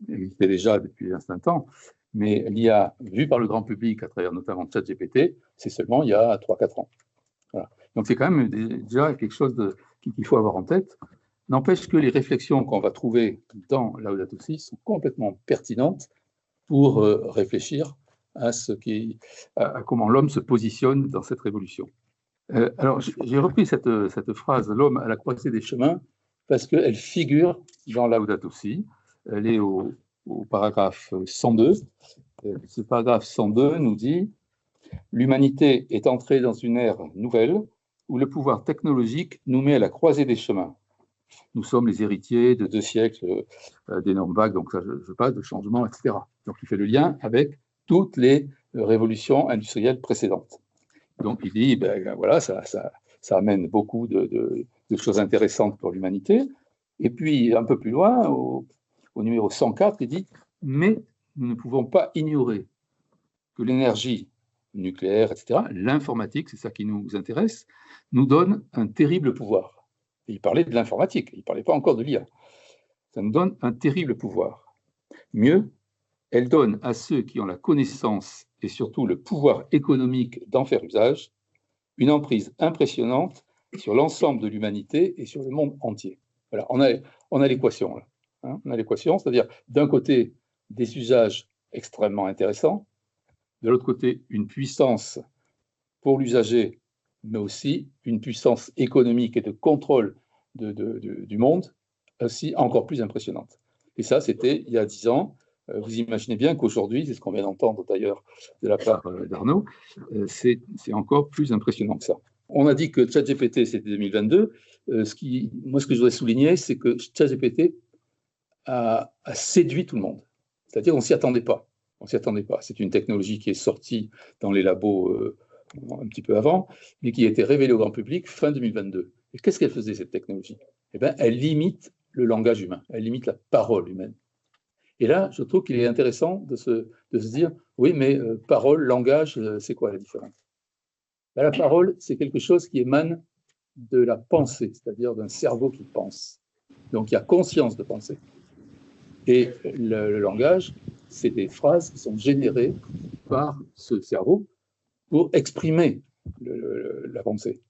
existait déjà depuis un certain temps, mais l'IA vue par le grand public à travers notamment ChatGPT, c'est seulement il y a 3-4 ans. Voilà. Donc c'est quand même déjà quelque chose qu'il faut avoir en tête. N'empêche que les réflexions qu'on va trouver dans Laudato Si sont complètement pertinentes pour réfléchir à comment l'homme se positionne dans cette révolution. Alors j'ai repris cette phrase, l'homme à la croisée des chemins, parce qu'elle figure dans Laudato Si. Elle est au paragraphe 102. Ce paragraphe 102 nous dit « L'humanité est entrée dans une ère nouvelle où le pouvoir technologique nous met à la croisée des chemins. Nous sommes les héritiers de 2 siècles d'énormes vagues, donc ça, je passe, de changements, etc. » Donc il fait le lien avec toutes les révolutions industrielles précédentes. Donc il dit, voilà, ça amène beaucoup de choses intéressantes pour l'humanité. Et puis un peu plus loin, au numéro 104, il dit « Mais nous ne pouvons pas ignorer que l'énergie nucléaire, etc., l'informatique, c'est ça qui nous intéresse, nous donne un terrible pouvoir. » Et il parlait de l'informatique, il ne parlait pas encore de l'IA. Ça nous donne un terrible pouvoir. Mieux, elle donne à ceux qui ont la connaissance et surtout le pouvoir économique d'en faire usage une emprise impressionnante sur l'ensemble de l'humanité et sur le monde entier. Voilà, on a l'équation là. Hein, on a l'équation, c'est-à-dire d'un côté des usages extrêmement intéressants, de l'autre côté une puissance pour l'usager, mais aussi une puissance économique et de contrôle du monde aussi encore plus impressionnante. Et ça, c'était il y a 10 ans. Vous imaginez bien qu'aujourd'hui, c'est ce qu'on vient d'entendre d'ailleurs de la part d'Arnaud, c'est encore plus impressionnant que ça. On a dit que ChatGPT, c'était 2022. Moi, ce que je voudrais souligner, c'est que ChatGPT a séduit tout le monde. C'est-à-dire qu'on ne s'y attendait pas. On s'y attendait pas. C'est une technologie qui est sortie dans les labos un petit peu avant, mais qui a été révélée au grand public fin 2022. Et qu'est-ce qu'elle faisait, cette technologie? Eh bien, elle limite le langage humain, elle limite la parole humaine. Et là, je trouve qu'il est intéressant de se dire, oui, mais parole, langage, c'est quoi la différence? Ben, la parole, c'est quelque chose qui émane de la pensée, c'est-à-dire d'un cerveau qui pense. Donc, il y a conscience de penser. Et le langage, c'est des phrases qui sont générées par ce cerveau pour exprimer la pensée.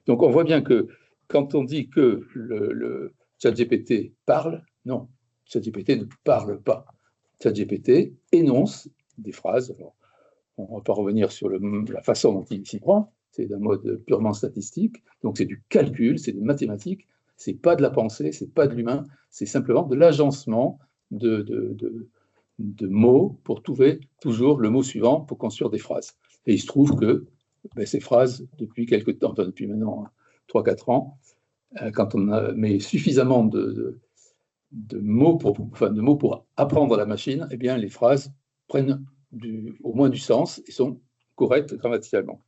Donc on voit bien que quand on dit que le ChatGPT parle, non, ChatGPT ne parle pas. ChatGPT énonce des phrases. Alors, on ne va pas revenir sur la façon dont il s'y prend, c'est d'un mode purement statistique, donc c'est du calcul, c'est des mathématiques, c'est pas de la pensée, c'est pas de l'humain, c'est simplement de l'agencement de mots pour trouver toujours le mot suivant pour construire des phrases. Et il se trouve que ces phrases, depuis quelques temps, enfin depuis maintenant 3-4 ans, quand on met suffisamment de mots pour apprendre à la machine, eh bien les phrases prennent au moins du sens et sont correctes grammaticalement.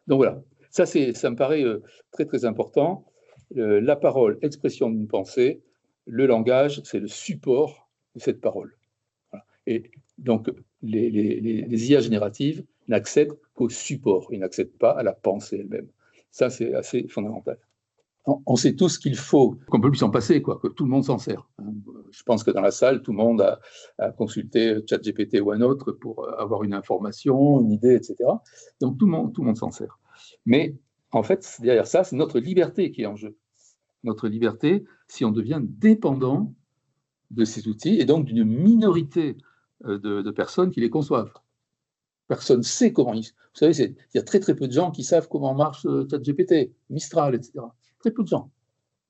Donc voilà, ça me paraît très très important. La parole, expression d'une pensée, le langage, c'est le support de cette parole. Voilà. Et donc les IA génératives n'accèdent qu'au support, ils n'accèdent pas à la pensée elle-même. Ça, c'est assez fondamental. On sait tous qu'il faut qu'on ne peut plus s'en passer, que tout le monde s'en sert. Je pense que dans la salle, tout le monde a consulté ChatGPT ou un autre pour avoir une information, une idée, etc. Donc tout le monde s'en sert. Mais en fait, derrière ça, c'est notre liberté qui est en jeu. Notre liberté, si on devient dépendant de ces outils, et donc d'une minorité de personnes qui les conçoivent. Personne ne sait comment ils... Vous savez, il y a très très peu de gens qui savent comment marche ChatGPT, Mistral, etc. Très peu de gens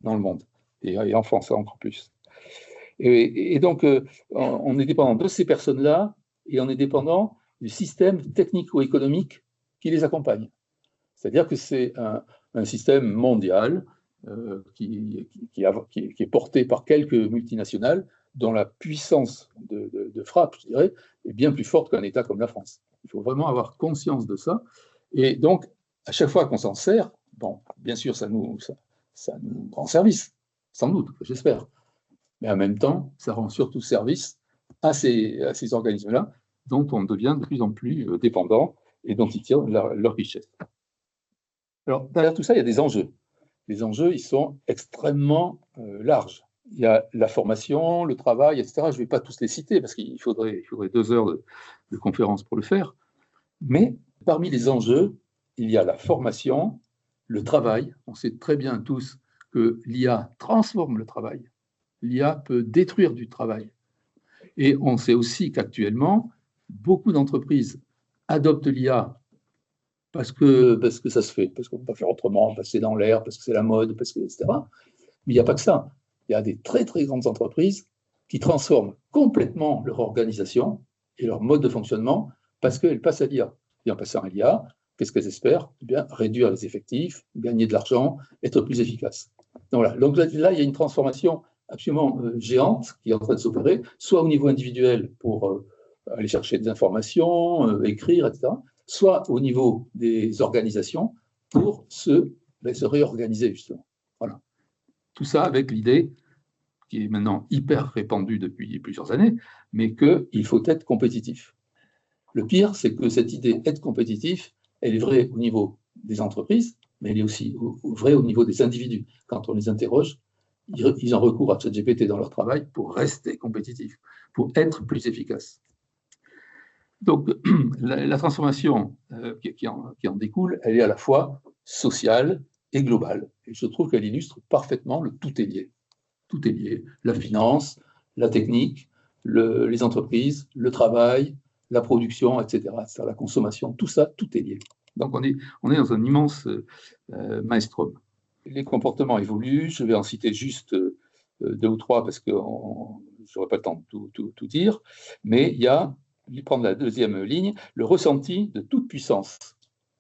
dans le monde, et en France encore plus. Et donc, on est dépendant de ces personnes-là, et on est dépendant du système technico-économique qui les accompagne. C'est-à-dire que c'est un système mondial qui est porté par quelques multinationales dont la puissance de frappe, je dirais, est bien plus forte qu'un État comme la France. Il faut vraiment avoir conscience de ça. Et donc, à chaque fois qu'on s'en sert, bon, bien sûr, ça nous rend service, sans doute, j'espère. Mais en même temps, ça rend surtout service à ces organismes-là, dont on devient de plus en plus dépendant et dont ils tirent leur richesse. Alors, derrière tout ça, il y a des enjeux. Les enjeux, ils sont extrêmement larges. Il y a la formation, le travail, etc. Je ne vais pas tous les citer parce qu'il faudrait 2 heures de conférence pour le faire. Mais parmi les enjeux, il y a la formation, le travail. On sait très bien tous que l'IA transforme le travail. L'IA peut détruire du travail. Et on sait aussi qu'actuellement, beaucoup d'entreprises adoptent l'IA parce que ça se fait, parce qu'on ne peut pas faire autrement, parce que c'est dans l'air, parce que c'est la mode, etc. Mais il n'y a pas que ça. Il y a des très, très grandes entreprises qui transforment complètement leur organisation et leur mode de fonctionnement parce qu'elles passent à l'IA. Et en passant à l'IA, qu'est-ce qu'elles espèrent ? Eh bien, réduire les effectifs, gagner de l'argent, être plus efficaces. Donc, voilà. Donc là, il y a une transformation absolument géante qui est en train de s'opérer, soit au niveau individuel pour aller chercher des informations, écrire, etc., soit au niveau des organisations pour se réorganiser, justement. Voilà. Tout ça avec l'idée, qui est maintenant hyper répandue depuis plusieurs années, mais qu'il faut être compétitif. Le pire, c'est que cette idée d'être compétitif, elle est vraie au niveau des entreprises, mais elle est aussi vraie au niveau des individus. Quand on les interroge, ils ont recours à ChatGPT dans leur travail pour rester compétitifs, pour être plus efficaces. Donc, la transformation qui en découle, elle est à la fois sociale et globale. Et je trouve qu'elle illustre parfaitement le tout est lié. Tout est lié. La finance, la technique, les entreprises, le travail, la production, etc., la consommation, tout ça, tout est lié. Donc, on est dans un immense maelstrom. Les comportements évoluent, je vais en citer juste 2 ou 3 parce que je n'aurai pas le temps de tout dire, mais il y a, prendre la deuxième ligne, le ressenti de toute puissance,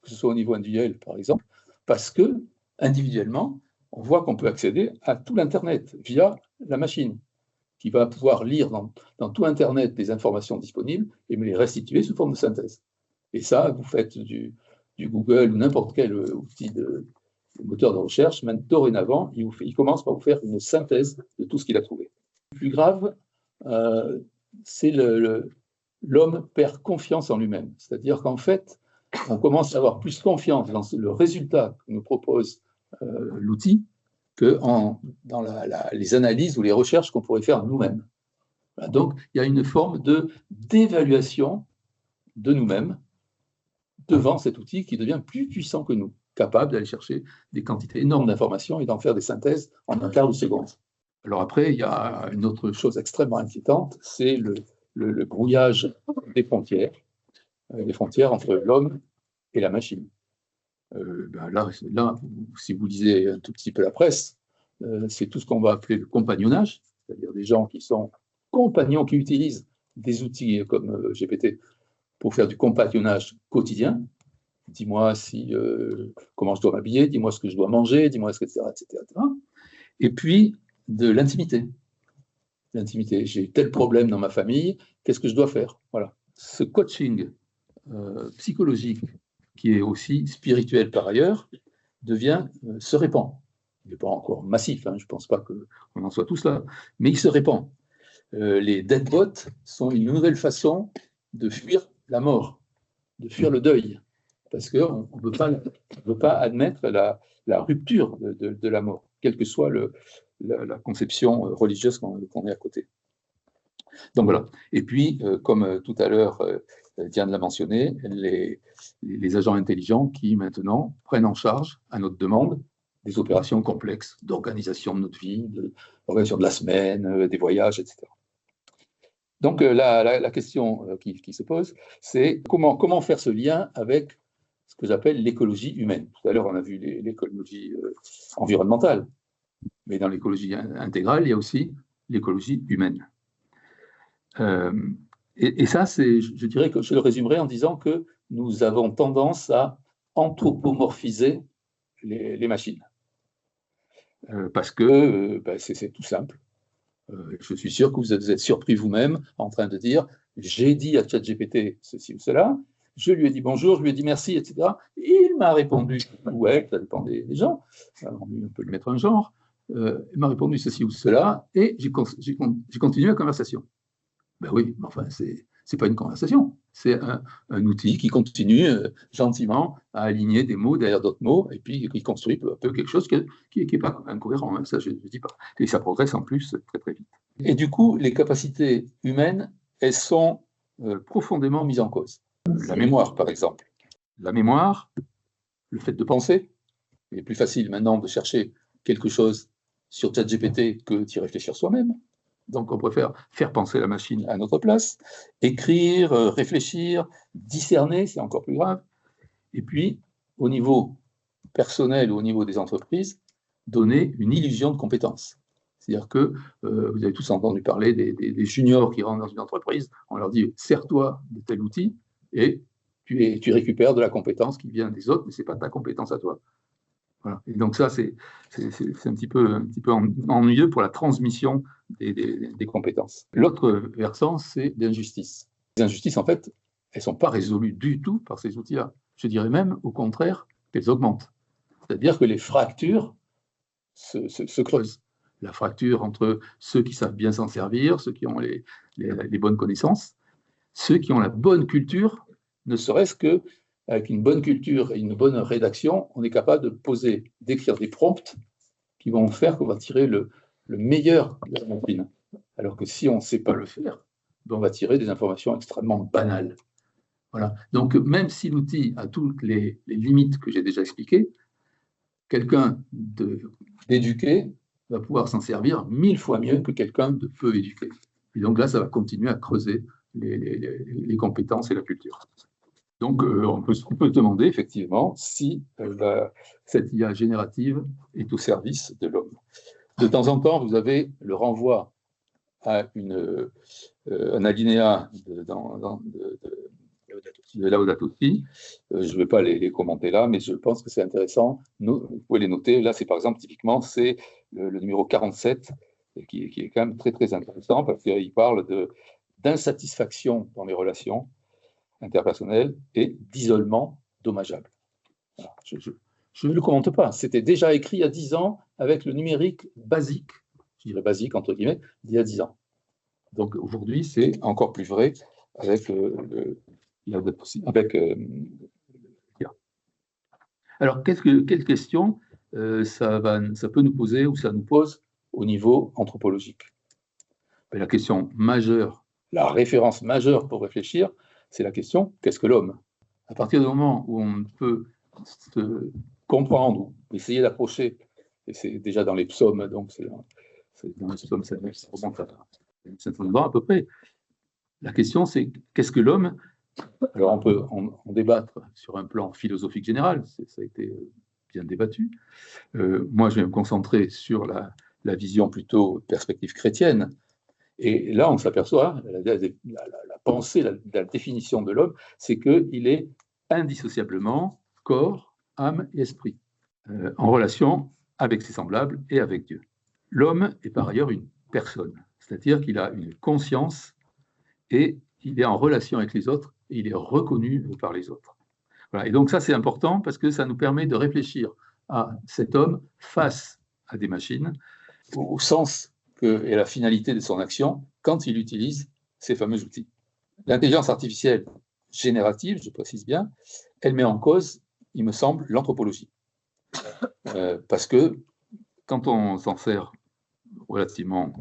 que ce soit au niveau individuel, par exemple, parce que, individuellement, on voit qu'on peut accéder à tout l'Internet via la machine, qui va pouvoir lire dans tout Internet des informations disponibles et me les restituer sous forme de synthèse. Et ça, vous faites du Google ou n'importe quel outil de moteur de recherche, même dorénavant, il commence par vous faire une synthèse de tout ce qu'il a trouvé. Le plus grave, c'est l'homme perd confiance en lui-même. C'est-à-dire qu'en fait, on commence à avoir plus confiance dans le résultat que nous propose l'outil que dans les analyses ou les recherches qu'on pourrait faire nous-mêmes. Donc, il y a une forme d'évaluation de nous-mêmes devant cet outil qui devient plus puissant que nous, capable d'aller chercher des quantités énormes d'informations et d'en faire des synthèses en un quart de seconde. Alors après, il y a une autre chose extrêmement inquiétante, c'est le brouillage des frontières entre l'homme et la machine. Là, si vous lisez un tout petit peu la presse, c'est tout ce qu'on va appeler le compagnonnage, c'est-à-dire des gens qui sont compagnons, qui utilisent des outils comme GPT pour faire du compagnonnage quotidien. Dis-moi comment je dois m'habiller, dis-moi ce que je dois manger, dis-moi etc., etc. Et puis de l'intimité. L'intimité. J'ai tel problème dans ma famille, qu'est-ce que je dois faire? Voilà. Ce coaching psychologique, qui est aussi spirituel par ailleurs, se répand. Il n'est pas encore massif, hein, je ne pense pas qu'on en soit tous là, mais il se répand. Les deadbots sont une nouvelle façon de fuir la mort, de fuir le deuil, parce qu'on ne peut pas admettre la rupture de la mort, quelle que soit la conception religieuse qu'on ait à côté. Donc voilà. Et puis, comme tout à l'heure, Diane l'a mentionné, les agents intelligents qui maintenant prennent en charge, à notre demande, des opérations complexes d'organisation de notre vie, d'organisation de la semaine, des voyages, etc. Donc la question qui se pose, c'est comment faire ce lien avec ce que j'appelle l'écologie humaine. Tout à l'heure, on a vu l'écologie environnementale, mais dans l'écologie intégrale, il y a aussi l'écologie humaine. Et ça, je dirais que je le résumerai en disant que nous avons tendance à anthropomorphiser les machines. Parce que c'est tout simple. Je suis sûr que vous êtes surpris vous-même en train de dire « j'ai dit à ChatGPT ceci ou cela, je lui ai dit bonjour, je lui ai dit merci, etc. Il m'a répondu, ouais, ça dépend des gens, on peut lui mettre un genre, il m'a répondu ceci ou cela, et j'ai continué la conversation. » Ben oui, mais enfin, c'est pas une conversation, c'est un outil qui continue gentiment à aligner des mots derrière d'autres mots, et puis qui construit peu à peu quelque chose qui n'est pas incohérent, hein, ça je ne dis pas. Et ça progresse en plus très très vite. Et du coup, les capacités humaines, elles sont profondément mises en cause. La mémoire, par exemple. La mémoire, le fait de penser, il est plus facile maintenant de chercher quelque chose sur ChatGPT que d'y réfléchir soi-même. Donc, on préfère faire penser la machine à notre place, écrire, réfléchir, discerner, c'est encore plus grave. Et puis, au niveau personnel ou au niveau des entreprises, donner une illusion de compétence. C'est-à-dire que vous avez tous entendu parler des juniors qui rentrent dans une entreprise, on leur dit « sers-toi de tel outil » et tu récupères de la compétence qui vient des autres, mais ce n'est pas ta compétence à toi. Voilà. Et donc ça, c'est un petit peu ennuyeux pour la transmission des compétences. L'autre versant, c'est l'injustice. Les injustices, en fait, elles ne sont pas résolues du tout par ces outils-là. Je dirais même, au contraire, qu'elles augmentent. C'est-à-dire que les fractures se creusent. La fracture entre ceux qui savent bien s'en servir, ceux qui ont les bonnes connaissances, ceux qui ont la bonne culture, ne serait-ce que avec une bonne culture et une bonne rédaction, on est capable d'écrire des prompts qui vont faire qu'on va tirer le meilleur de la machine. Alors que si on ne sait pas le faire, on va tirer des informations extrêmement banales. Voilà. Donc, même si l'outil a toutes les limites que j'ai déjà expliquées, quelqu'un d'éduqué va pouvoir s'en servir 1000 fois mieux que quelqu'un de peu éduqué. Et donc là, ça va continuer à creuser les compétences et la culture. Donc, on peut se demander effectivement si cette IA générative est au service de l'homme. De temps en temps, vous avez le renvoi à un alinéa de Laudato Si. Je ne vais pas les commenter là, mais je pense que c'est intéressant. Vous pouvez les noter. Là, c'est par exemple, typiquement, c'est le numéro 47, qui est quand même très, très intéressant parce qu'il parle d'insatisfaction dans les relations interpersonnelles et d'isolement dommageable. Alors, je ne le commente pas. C'était déjà écrit il y a 10 ans avec le numérique basique, je dirais basique entre guillemets, d'il y a 10 ans. Donc aujourd'hui, c'est encore plus vrai avec l'IA. Alors, quelles questions ça peut nous poser ou ça nous pose au niveau anthropologique? la question majeure, la référence majeure pour réfléchir, c'est la question « qu'est-ce que l'homme ?» À partir du moment où on peut se comprendre ou essayer d'approcher, et c'est déjà dans les psaumes, donc c'est dans les psaumes, ça remonte à 500 ans à peu près. La question, c'est qu'est-ce que l'homme? Alors, on peut en débattre sur un plan philosophique général, ça a été bien débattu. Moi, je vais me concentrer sur la vision plutôt perspective chrétienne. Et là, on s'aperçoit, la pensée, la définition de l'homme, c'est qu'il est indissociablement corps, âme et esprit, en relation avec ses semblables et avec Dieu. L'homme est par ailleurs une personne, c'est-à-dire qu'il a une conscience et il est en relation avec les autres et il est reconnu par les autres. Voilà. Et donc ça, c'est important parce que ça nous permet de réfléchir à cet homme face à des machines, au sens et la finalité de son action quand il utilise ces fameux outils. L'intelligence artificielle générative, je précise bien, elle met en cause, il me semble, l'anthropologie. Parce que quand on s'en sert relativement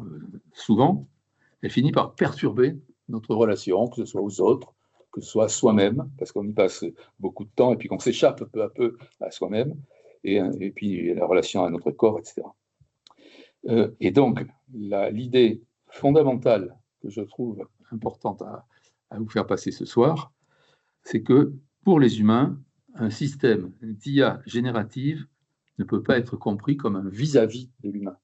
souvent, elle finit par perturber notre relation, que ce soit aux autres, que ce soit à soi-même, parce qu'on y passe beaucoup de temps et puis qu'on s'échappe peu à peu à soi-même, et puis la relation à notre corps, etc. Et donc, l'idée fondamentale que je trouve importante à vous faire passer ce soir, c'est que pour les humains, un système d'IA générative ne peut pas être compris comme un vis-à-vis de l'humain.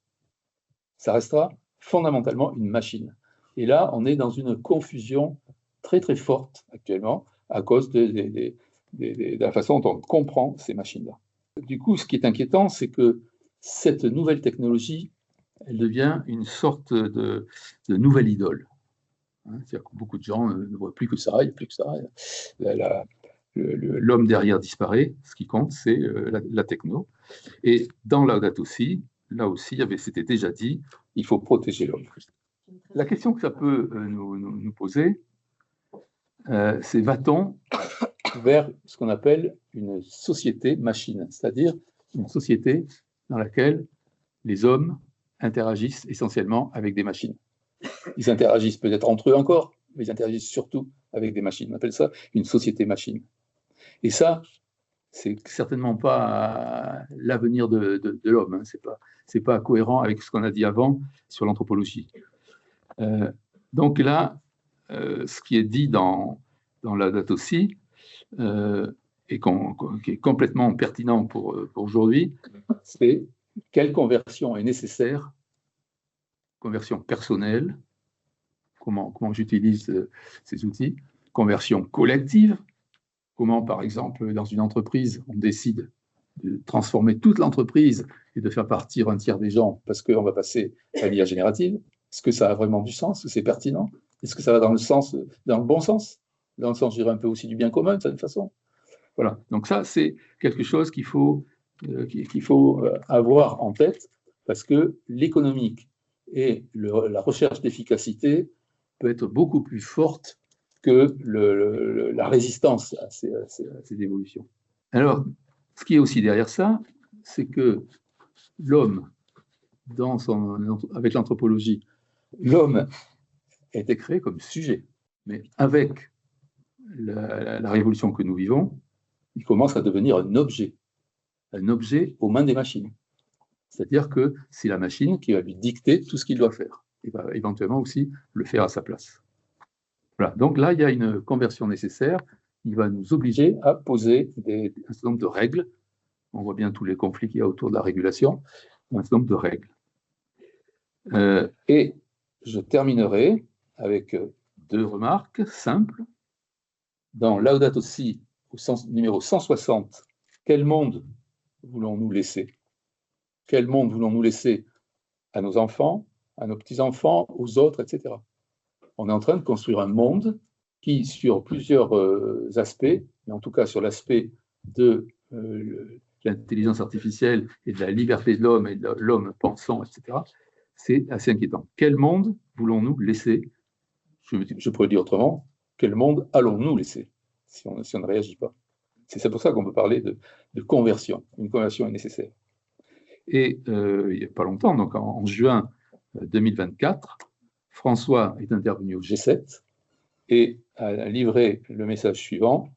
Ça restera fondamentalement une machine. Et là, on est dans une confusion très très forte actuellement à cause de la façon dont on comprend ces machines-là. Du coup, ce qui est inquiétant, c'est que cette nouvelle technologie, elle devient une sorte de nouvelle idole. C'est-à-dire que beaucoup de gens ne voient plus que ça, il n'y a plus que ça. L'homme derrière disparaît, ce qui compte, c'est la techno. Et dans Laudato Si, là aussi, c'était déjà dit, il faut protéger l'homme. La question que ça peut nous poser, c'est va-t-on vers ce qu'on appelle une société machine, c'est-à-dire une société dans laquelle les hommes interagissent essentiellement avec des machines. Ils interagissent peut-être entre eux encore, mais ils interagissent surtout avec des machines. On appelle ça une société machine. Et ça, c'est certainement pas l'avenir de l'homme. Hein. C'est pas cohérent avec ce qu'on a dit avant sur l'anthropologie. Donc là, ce qui est dit dans Laudato Si, et qui est complètement pertinent pour aujourd'hui, c'est quelle conversion est nécessaire, conversion personnelle, comment j'utilise ces outils, conversion collective, comment par exemple dans une entreprise on décide de transformer toute l'entreprise et de faire partir un tiers des gens parce qu'on va passer à l'IA générative. Est-ce que ça a vraiment du sens? Est-ce que c'est pertinent? Est-ce que ça va dans le bon sens? Dans le sens, je dirais, un peu aussi du bien commun, de cette façon. Voilà. Donc ça, c'est quelque chose qu'il faut avoir en tête, parce que l'économique et la recherche d'efficacité peut être beaucoup plus forte que la résistance à ces évolutions. Alors, ce qui est aussi derrière ça, c'est que l'homme, avec l'anthropologie, l'homme a été créé comme sujet, mais avec la révolution que nous vivons, il commence à devenir un objet aux mains des machines. C'est-à-dire que c'est la machine qui va lui dicter tout ce qu'il doit faire. Il va éventuellement aussi le faire à sa place. Voilà. Donc là, il y a une conversion nécessaire. Il va nous obliger à poser un certain nombre de règles. On voit bien tous les conflits qu'il y a autour de la régulation. Un certain nombre de règles. Et je terminerai avec 2 remarques simples. Dans Laudato Si, au sens numéro 160, quel monde voulons-nous laisser? Quel monde voulons-nous laisser à nos enfants, à nos petits-enfants, aux autres, etc. On est en train de construire un monde qui, sur plusieurs aspects, mais en tout cas sur l'aspect de l'intelligence artificielle et de la liberté de l'homme et de l'homme pensant, etc., c'est assez inquiétant. Quel monde voulons-nous laisser? Je pourrais dire autrement, quel monde allons-nous laisser si on ne réagit pas? C'est pour ça qu'on peut parler de conversion. Une conversion est nécessaire. Et il n'y a pas longtemps, donc en juin 2024, François est intervenu au G7 et a livré le message suivant: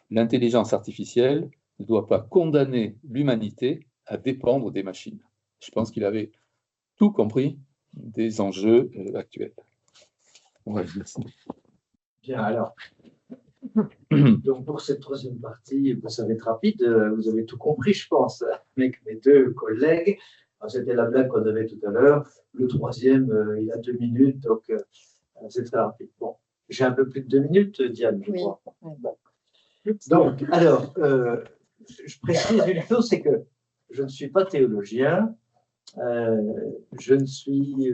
l'intelligence artificielle ne doit pas condamner l'humanité à dépendre des machines. Je pense qu'il avait tout compris des enjeux actuels. Ouais, merci. Bien, alors, donc pour cette troisième partie, ça va être rapide, vous avez tout compris, je pense, avec mes deux collègues. C'était la blague qu'on avait tout à l'heure. Le troisième, il a 2 minutes, donc c'est très rapide. Bon, j'ai un peu plus de 2 minutes, Diane, je crois. Bon. Donc, alors, je précise une chose, c'est que je ne suis pas théologien, je ne suis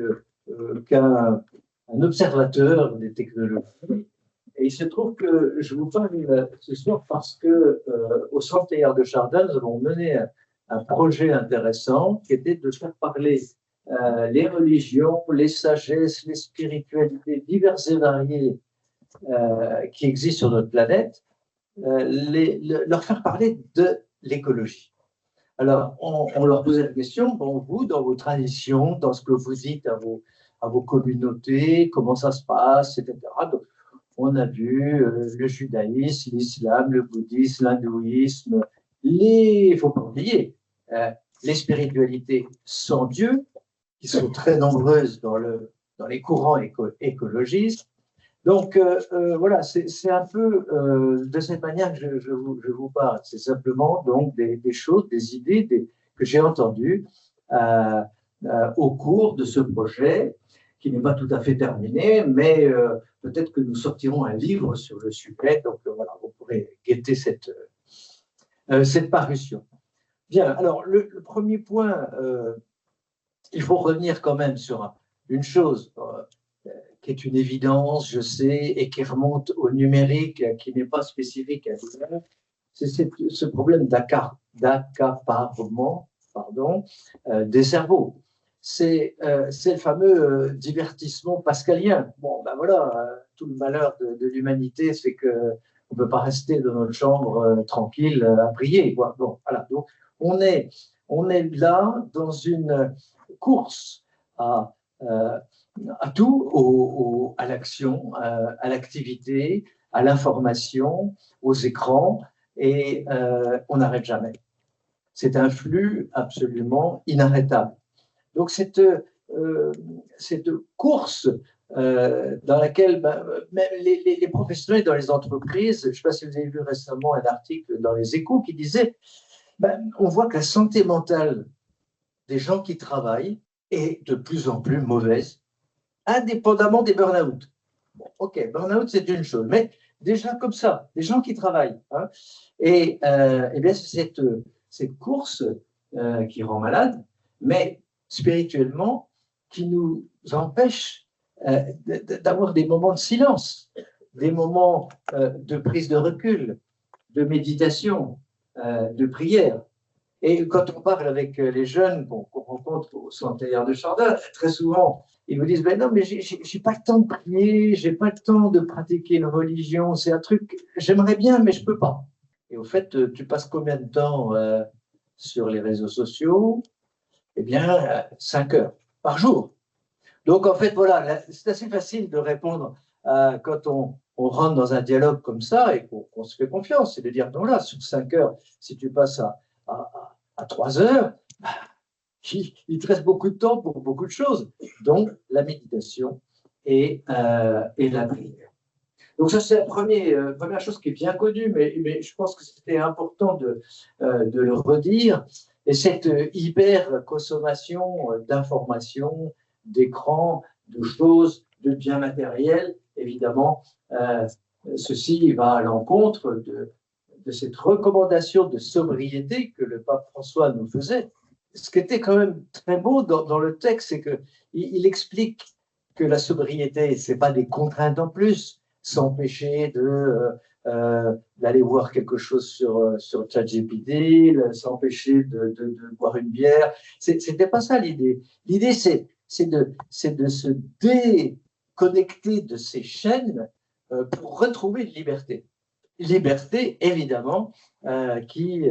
qu'un observateur des technologies. Et il se trouve que je vous parle ce soir parce que au Centre Teilhard de Chardin, nous avons mené un projet intéressant qui était de faire parler les religions, les sagesses, les spiritualités diverses et variées qui existent sur notre planète, leur faire parler de l'écologie. Alors, on leur posait la question, bon, vous, dans vos traditions, dans ce que vous dites à vos communautés, comment ça se passe, etc. Donc, on a vu le judaïsme, l'islam, le bouddhisme, l'hindouisme, il ne faut pas oublier, les spiritualités sans Dieu, qui sont très nombreuses dans les courants écologistes. Donc, voilà, c'est un peu de cette manière que je vous parle. C'est simplement donc des choses, des idées que j'ai entendues au cours de ce projet, qui n'est pas tout à fait terminé, mais peut-être que nous sortirons un livre sur le sujet. Donc, voilà, vous pourrez guetter cette parution. Bien, alors, le premier point, il faut revenir quand même sur une chose qui est une évidence, je sais, et qui remonte au numérique, qui n'est pas spécifique à l'humain, c'est ce problème d'accaparement des cerveaux. C'est le fameux divertissement pascalien. Bon, ben voilà, tout le malheur de l'humanité, c'est qu'on ne peut pas rester dans notre chambre tranquille à prier, quoi. Bon, voilà. Donc, on est là dans une course à tout, à l'action, à l'activité, à l'information, aux écrans, et on n'arrête jamais. C'est un flux absolument inarrêtable. Donc cette course dans laquelle même les professionnels dans les entreprises, je ne sais pas si vous avez vu récemment un article dans les Échos qui disait, on voit que la santé mentale des gens qui travaillent est de plus en plus mauvaise, indépendamment des burn-out. Bon, ok, burn-out c'est une chose, mais déjà comme ça, les gens qui travaillent, hein, et bien c'est cette course qui rend malade, mais spirituellement, qui nous empêche d'avoir des moments de silence, des moments de prise de recul, de méditation, de prière. Et quand on parle avec les jeunes qu'on rencontre au Centre Teilhard de Chardin, très souvent, ils vous disent, non, mais j'ai pas le temps de prier, j'ai pas le temps de pratiquer une religion, c'est un truc, j'aimerais bien, mais je peux pas. Et au fait, tu passes combien de temps sur les réseaux sociaux? Eh bien, 5 heures par jour. Donc, en fait, voilà, c'est assez facile de répondre quand on rentre dans un dialogue comme ça et qu'on se fait confiance. C'est de dire, non, là, sur 5 heures, si tu passes à 3 heures, il te reste beaucoup de temps pour beaucoup de choses. Donc, la méditation et la prière. Donc, ça, c'est la première chose qui est bien connue, mais je pense que c'était important de le redire. Et cette hyper-consommation d'informations, d'écrans, de choses, de biens matériels, évidemment, ceci va à l'encontre de cette recommandation de sobriété que le pape François nous faisait. Ce qui était quand même très beau dans le texte, c'est qu'il explique que la sobriété, ce n'est pas des contraintes en plus, s'empêcher d'aller voir quelque chose sur ChatGPT, s'empêcher de boire une bière. C'était pas ça l'idée. L'idée, c'est de se déconnecter de ces chaînes pour retrouver une liberté. Liberté, évidemment, qui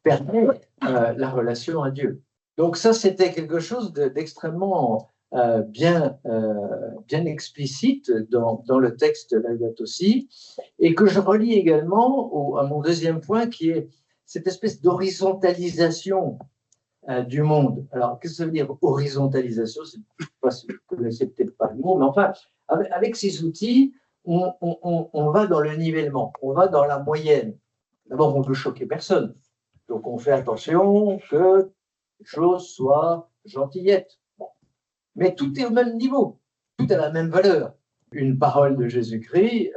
permet la relation à Dieu. Donc ça, c'était quelque chose d'extrêmement bien explicite dans le texte de Laudato Si, et que je relie également à mon deuxième point, qui est cette espèce d'horizontalisation du monde. Alors, qu'est-ce que ça veut dire horizontalisation? Je ne connaissez peut-être pas le mot, mais enfin, avec ces outils, on va dans le nivellement, on va dans la moyenne. D'abord, on ne veut choquer personne. Donc, on fait attention que les choses soient gentillettes. Bon. Mais tout est au même niveau, tout a la même valeur. Une parole de Jésus-Christ,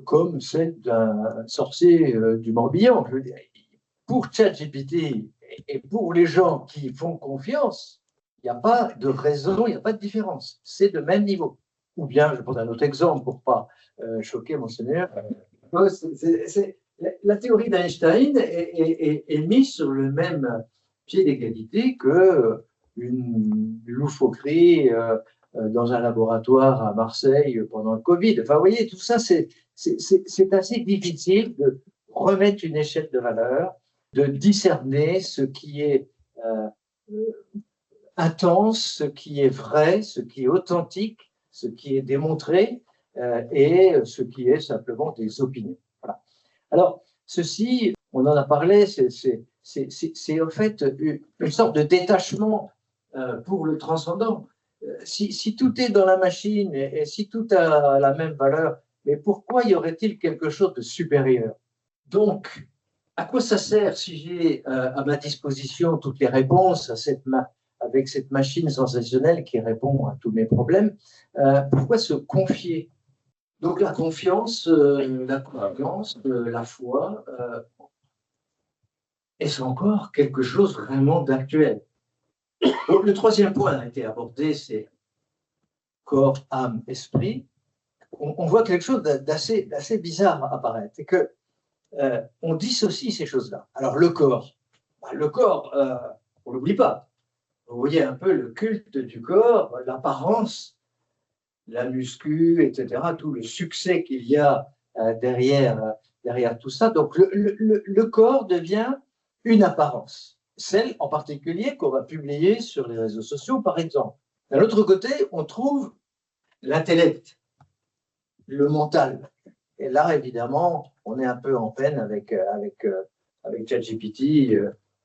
comme celle d'un sorcier du Morbihan. Je veux dire, pour ChatGPT et pour les gens qui font confiance, il n'y a pas de raison, il n'y a pas de différence. C'est de même niveau. Ou bien, je vais prendre un autre exemple pour ne pas choquer Monseigneur. La théorie d'Einstein est mise sur le même pied d'égalité qu'une loufoquerie dans un laboratoire à Marseille pendant le Covid. Enfin, vous voyez, tout ça, c'est assez difficile de remettre une échelle de valeur, de discerner ce qui est intense, ce qui est vrai, ce qui est authentique, ce qui est démontré et ce qui est simplement des opinions. Voilà. Alors, ceci, on en a parlé, c'est en fait une sorte de détachement pour le transcendant. Si tout est dans la machine et si tout a la même valeur, mais pourquoi y aurait-il quelque chose de supérieur? Donc, à quoi ça sert si j'ai à ma disposition toutes les réponses avec cette machine sensationnelle qui répond à tous mes problèmes? Pourquoi se confier? Donc la confiance, la foi, est-ce encore quelque chose vraiment d'actuel? Le troisième point a été abordé, c'est corps, âme, esprit. On voit quelque chose d'assez bizarre apparaître, c'est que on dissocie ces choses-là. Alors le corps, on l'oublie pas. Vous voyez un peu le culte du corps, l'apparence, la muscu, etc., tout le succès qu'il y a derrière tout ça. Donc le corps devient une apparence, celle en particulier qu'on va publier sur les réseaux sociaux, par exemple. D'un autre côté, on trouve l'intellect, le mental. Et là, évidemment, on est un peu en peine avec ChatGPT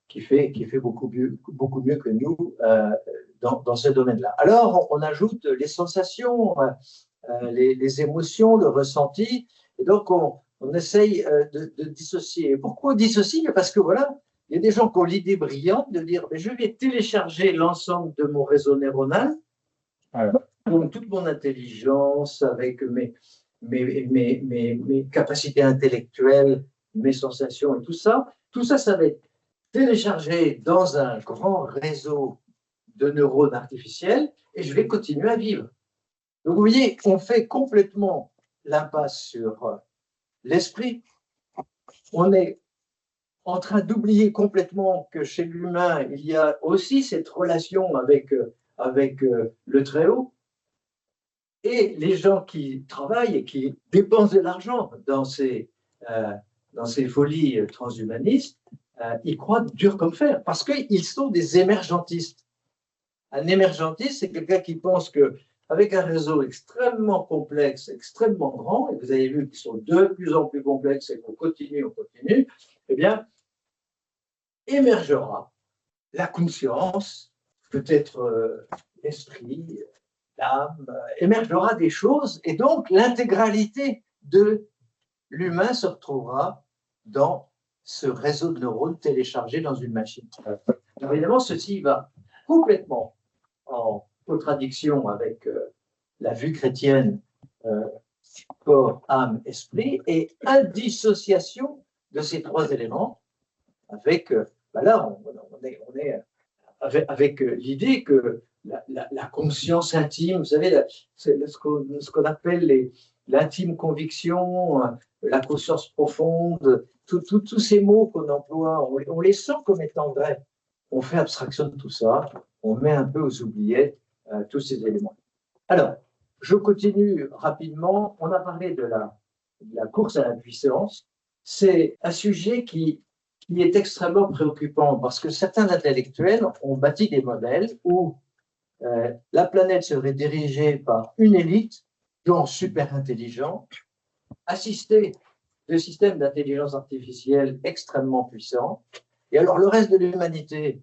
qui fait beaucoup mieux que nous dans ce domaine-là. Alors, on ajoute les sensations, les émotions, le ressenti, et donc on essaye de dissocier. Pourquoi on dissocie? Parce que voilà, il y a des gens qui ont l'idée brillante de dire je vais télécharger l'ensemble de mon réseau neuronal, donc toute mon intelligence, avec mes capacités intellectuelles, mes sensations et tout ça, ça va être téléchargé dans un grand réseau de neurones artificiels et je vais continuer à vivre. Donc vous voyez, on fait complètement l'impasse sur l'esprit. On est en train d'oublier complètement que chez l'humain, il y a aussi cette relation avec le Très-Haut. Et les gens qui travaillent et qui dépensent de l'argent dans ces folies transhumanistes, ils croient dur comme fer, parce qu'ils sont des émergentistes. Un émergentiste, c'est quelqu'un qui pense qu'avec un réseau extrêmement complexe, extrêmement grand, et vous avez vu qu'ils sont de plus en plus complexes et qu'on continue, eh bien, émergera la conscience, peut-être l'esprit, l'âme, émergera des choses, et donc l'intégralité de l'humain se retrouvera dans ce réseau de neurones téléchargé dans une machine. Alors évidemment, ceci va complètement en contradiction avec la vue chrétienne corps, âme, esprit, et indissociation de ces trois éléments avec, là, on est avec l'idée que la conscience intime, vous savez, ce qu'on appelle l'intime conviction, la conscience profonde, tous ces mots qu'on emploie, on les sent comme étant vrais. On fait abstraction de tout ça, on met un peu aux oubliettes tous ces éléments. Alors, je continue rapidement. On a parlé de la course à la puissance. C'est un sujet qui est extrêmement préoccupant parce que certains intellectuels ont bâti des modèles où la planète serait dirigée par une élite, genre super intelligent, assistée de systèmes d'intelligence artificielle extrêmement puissants. Et alors, le reste de l'humanité,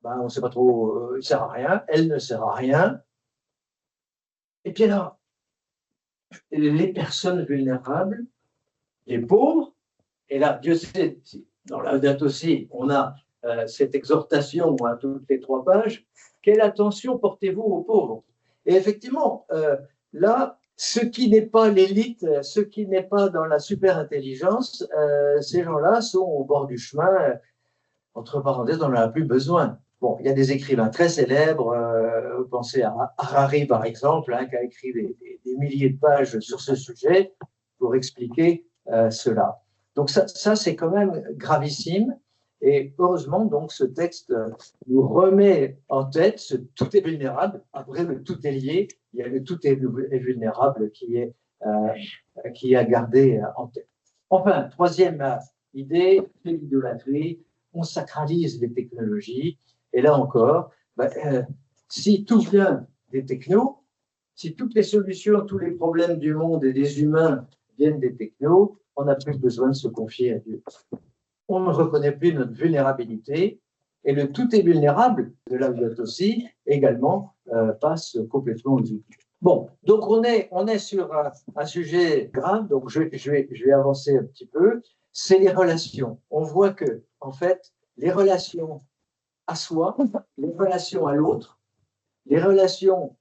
ben, on ne sait pas trop, il ne sert à rien, elle ne sert à rien. Et puis là, les personnes vulnérables, les pauvres, et là, Dieu sait, dans la date aussi, on a cette exhortation à toutes les 3 pages, quelle attention portez-vous aux pauvres? Et effectivement, là, ce qui n'est pas l'élite, ce qui n'est pas dans la super intelligence, ces gens-là sont au bord du chemin, entre parenthèses, on n'en a plus besoin. Bon, il y a des écrivains très célèbres, vous pensez à Harari par exemple, hein, qui a écrit des milliers de pages sur ce sujet pour expliquer cela. Donc ça c'est quand même gravissime. Et heureusement, donc, ce texte nous remet en tête ce tout est vulnérable. Après, le tout est lié. Il y a le tout est vulnérable qui est à garder en tête. Enfin, troisième idée, c'est l'idolâtrie. On sacralise les technologies. Et là encore, si tout vient des technos, si toutes les solutions, tous les problèmes du monde et des humains viennent des technos, on n'a plus besoin de se confier à Dieu. On ne reconnaît plus notre vulnérabilité et le tout est vulnérable de là où vous êtes aussi également passe complètement aux outils. Bon, donc on est sur un sujet grave, donc je vais avancer un petit peu. C'est les relations. On voit que en fait les relations à soi, les relations à l'autre, les relations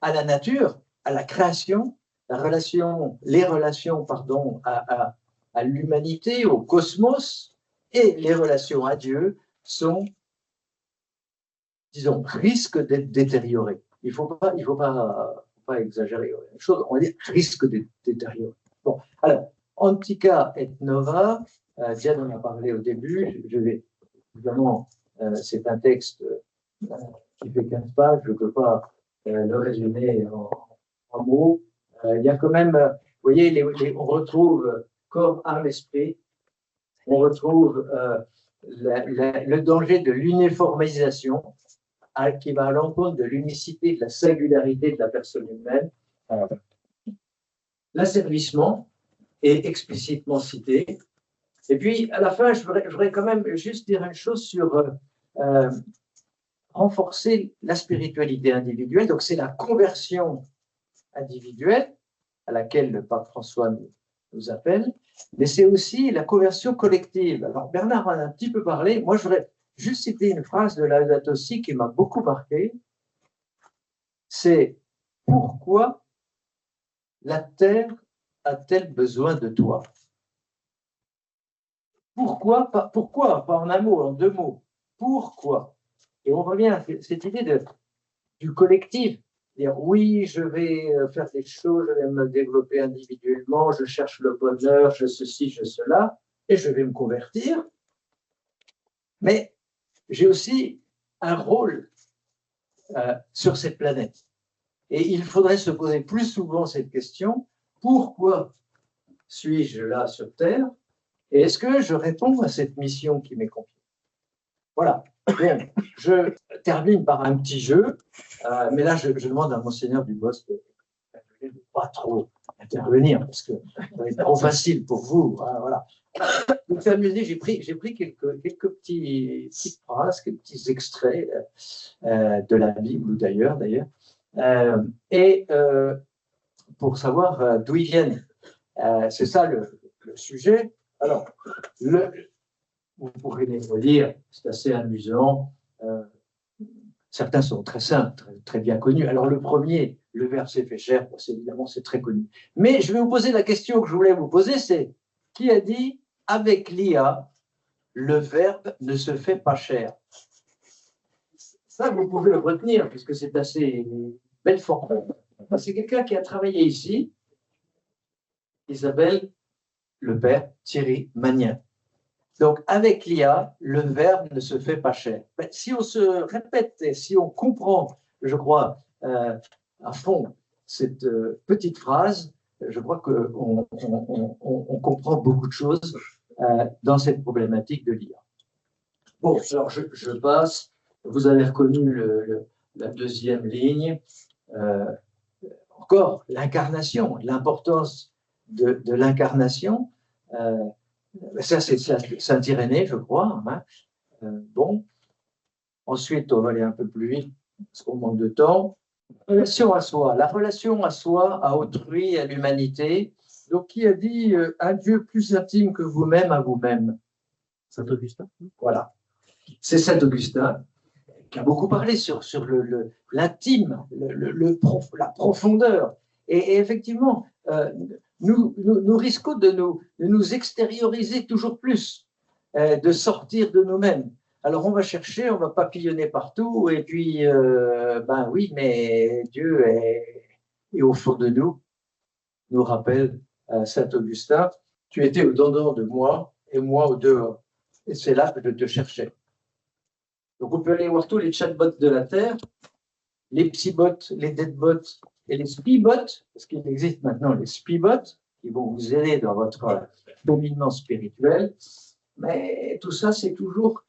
à la nature, à la création, les relations à l'humanité, au cosmos. Et les relations à Dieu sont, disons, risquent d'être détériorées. Il ne faut pas exagérer. On va dire risque d'être détériorées. Bon, alors, Antica et Nova, Diane en a parlé au début. Évidemment, c'est un texte qui fait 15 pages. Je ne peux pas le résumer en mots. Il y a quand même, vous voyez, on retrouve corps, âme, esprit. On retrouve le danger de l'uniformisation qui va à l'encontre de l'unicité, de la singularité de la personne humaine. L'asservissement est explicitement cité. Et puis, à la fin, je voudrais quand même juste dire une chose sur renforcer la spiritualité individuelle. Donc, c'est la conversion individuelle à laquelle le pape François nous appelle, mais c'est aussi la conversion collective. Alors, Bernard en a un petit peu parlé. Moi, je voudrais juste citer une phrase de Laudato Si qui m'a beaucoup marqué. C'est « Pourquoi la terre a-t-elle besoin de toi ?» Pourquoi, pas en un mot, en 2 mots. Pourquoi? Et on revient à cette idée du collectif. Dire oui, je vais faire des choses, je vais me développer individuellement, je cherche le bonheur, je ceci, je cela, et je vais me convertir. Mais j'ai aussi un rôle sur cette planète. Et il faudrait se poser plus souvent cette question, pourquoi suis-je là sur Terre? Et est-ce que je réponds à cette mission qui m'est confiée? Voilà. Bien, je termine par un petit jeu, mais là, je demande à Monseigneur Dubosc de ne pas trop intervenir, parce que ça va être trop facile pour vous. Hein, voilà. Donc, c'est amusé, j'ai pris quelques petites phrases, quelques petits extraits de la Bible, ou d'ailleurs, et pour savoir d'où ils viennent. C'est ça le sujet. Alors, vous pourrez les relire, c'est assez amusant. Certains sont très simples, très bien connus. Alors, le premier, le Verbe s'est fait chair, évidemment, c'est très connu. Mais je vais vous poser la question que je voulais vous poser, c'est qui a dit « Avec l'IA, le Verbe ne se fait pas chair ». Ça, vous pouvez le retenir, puisque c'est assez belle formule. C'est quelqu'un qui a travaillé ici, il s'appelle le père Thierry Magnin. Donc, avec l'IA, le Verbe ne se fait pas chair. Mais si on se répète et si on comprend, je crois, à fond cette petite phrase, je crois qu'on comprend beaucoup de choses dans cette problématique de l'IA. Bon, alors je passe. Vous avez reconnu la deuxième ligne. Encore, l'incarnation, l'importance de l'incarnation. Ça, c'est Saint-Irénée, je crois. Hein. Bon. Ensuite, on va aller un peu plus vite, parce qu'on manque de temps. Relation à soi. La relation à soi, à autrui, à l'humanité. Donc, qui a dit un Dieu plus intime que vous-même à vous-même? Saint-Augustin. Voilà. C'est Saint-Augustin qui a beaucoup parlé sur l'intime, la profondeur. Et effectivement, nous risquons de nous extérioriser toujours plus, de sortir de nous-mêmes. Alors on va chercher, on va papillonner partout, et puis, ben oui, mais Dieu est au fond de nous rappelle Saint-Augustin, tu étais au dedans de moi, et moi au dehors. Et c'est là que je te cherchais. Donc, on peut aller voir tous les chatbots de la Terre, les psybots, les deadbots et les spibots, parce qu'il existe maintenant les spibots qui vont vous aider dans votre dominement spirituel. Mais tout ça, c'est toujours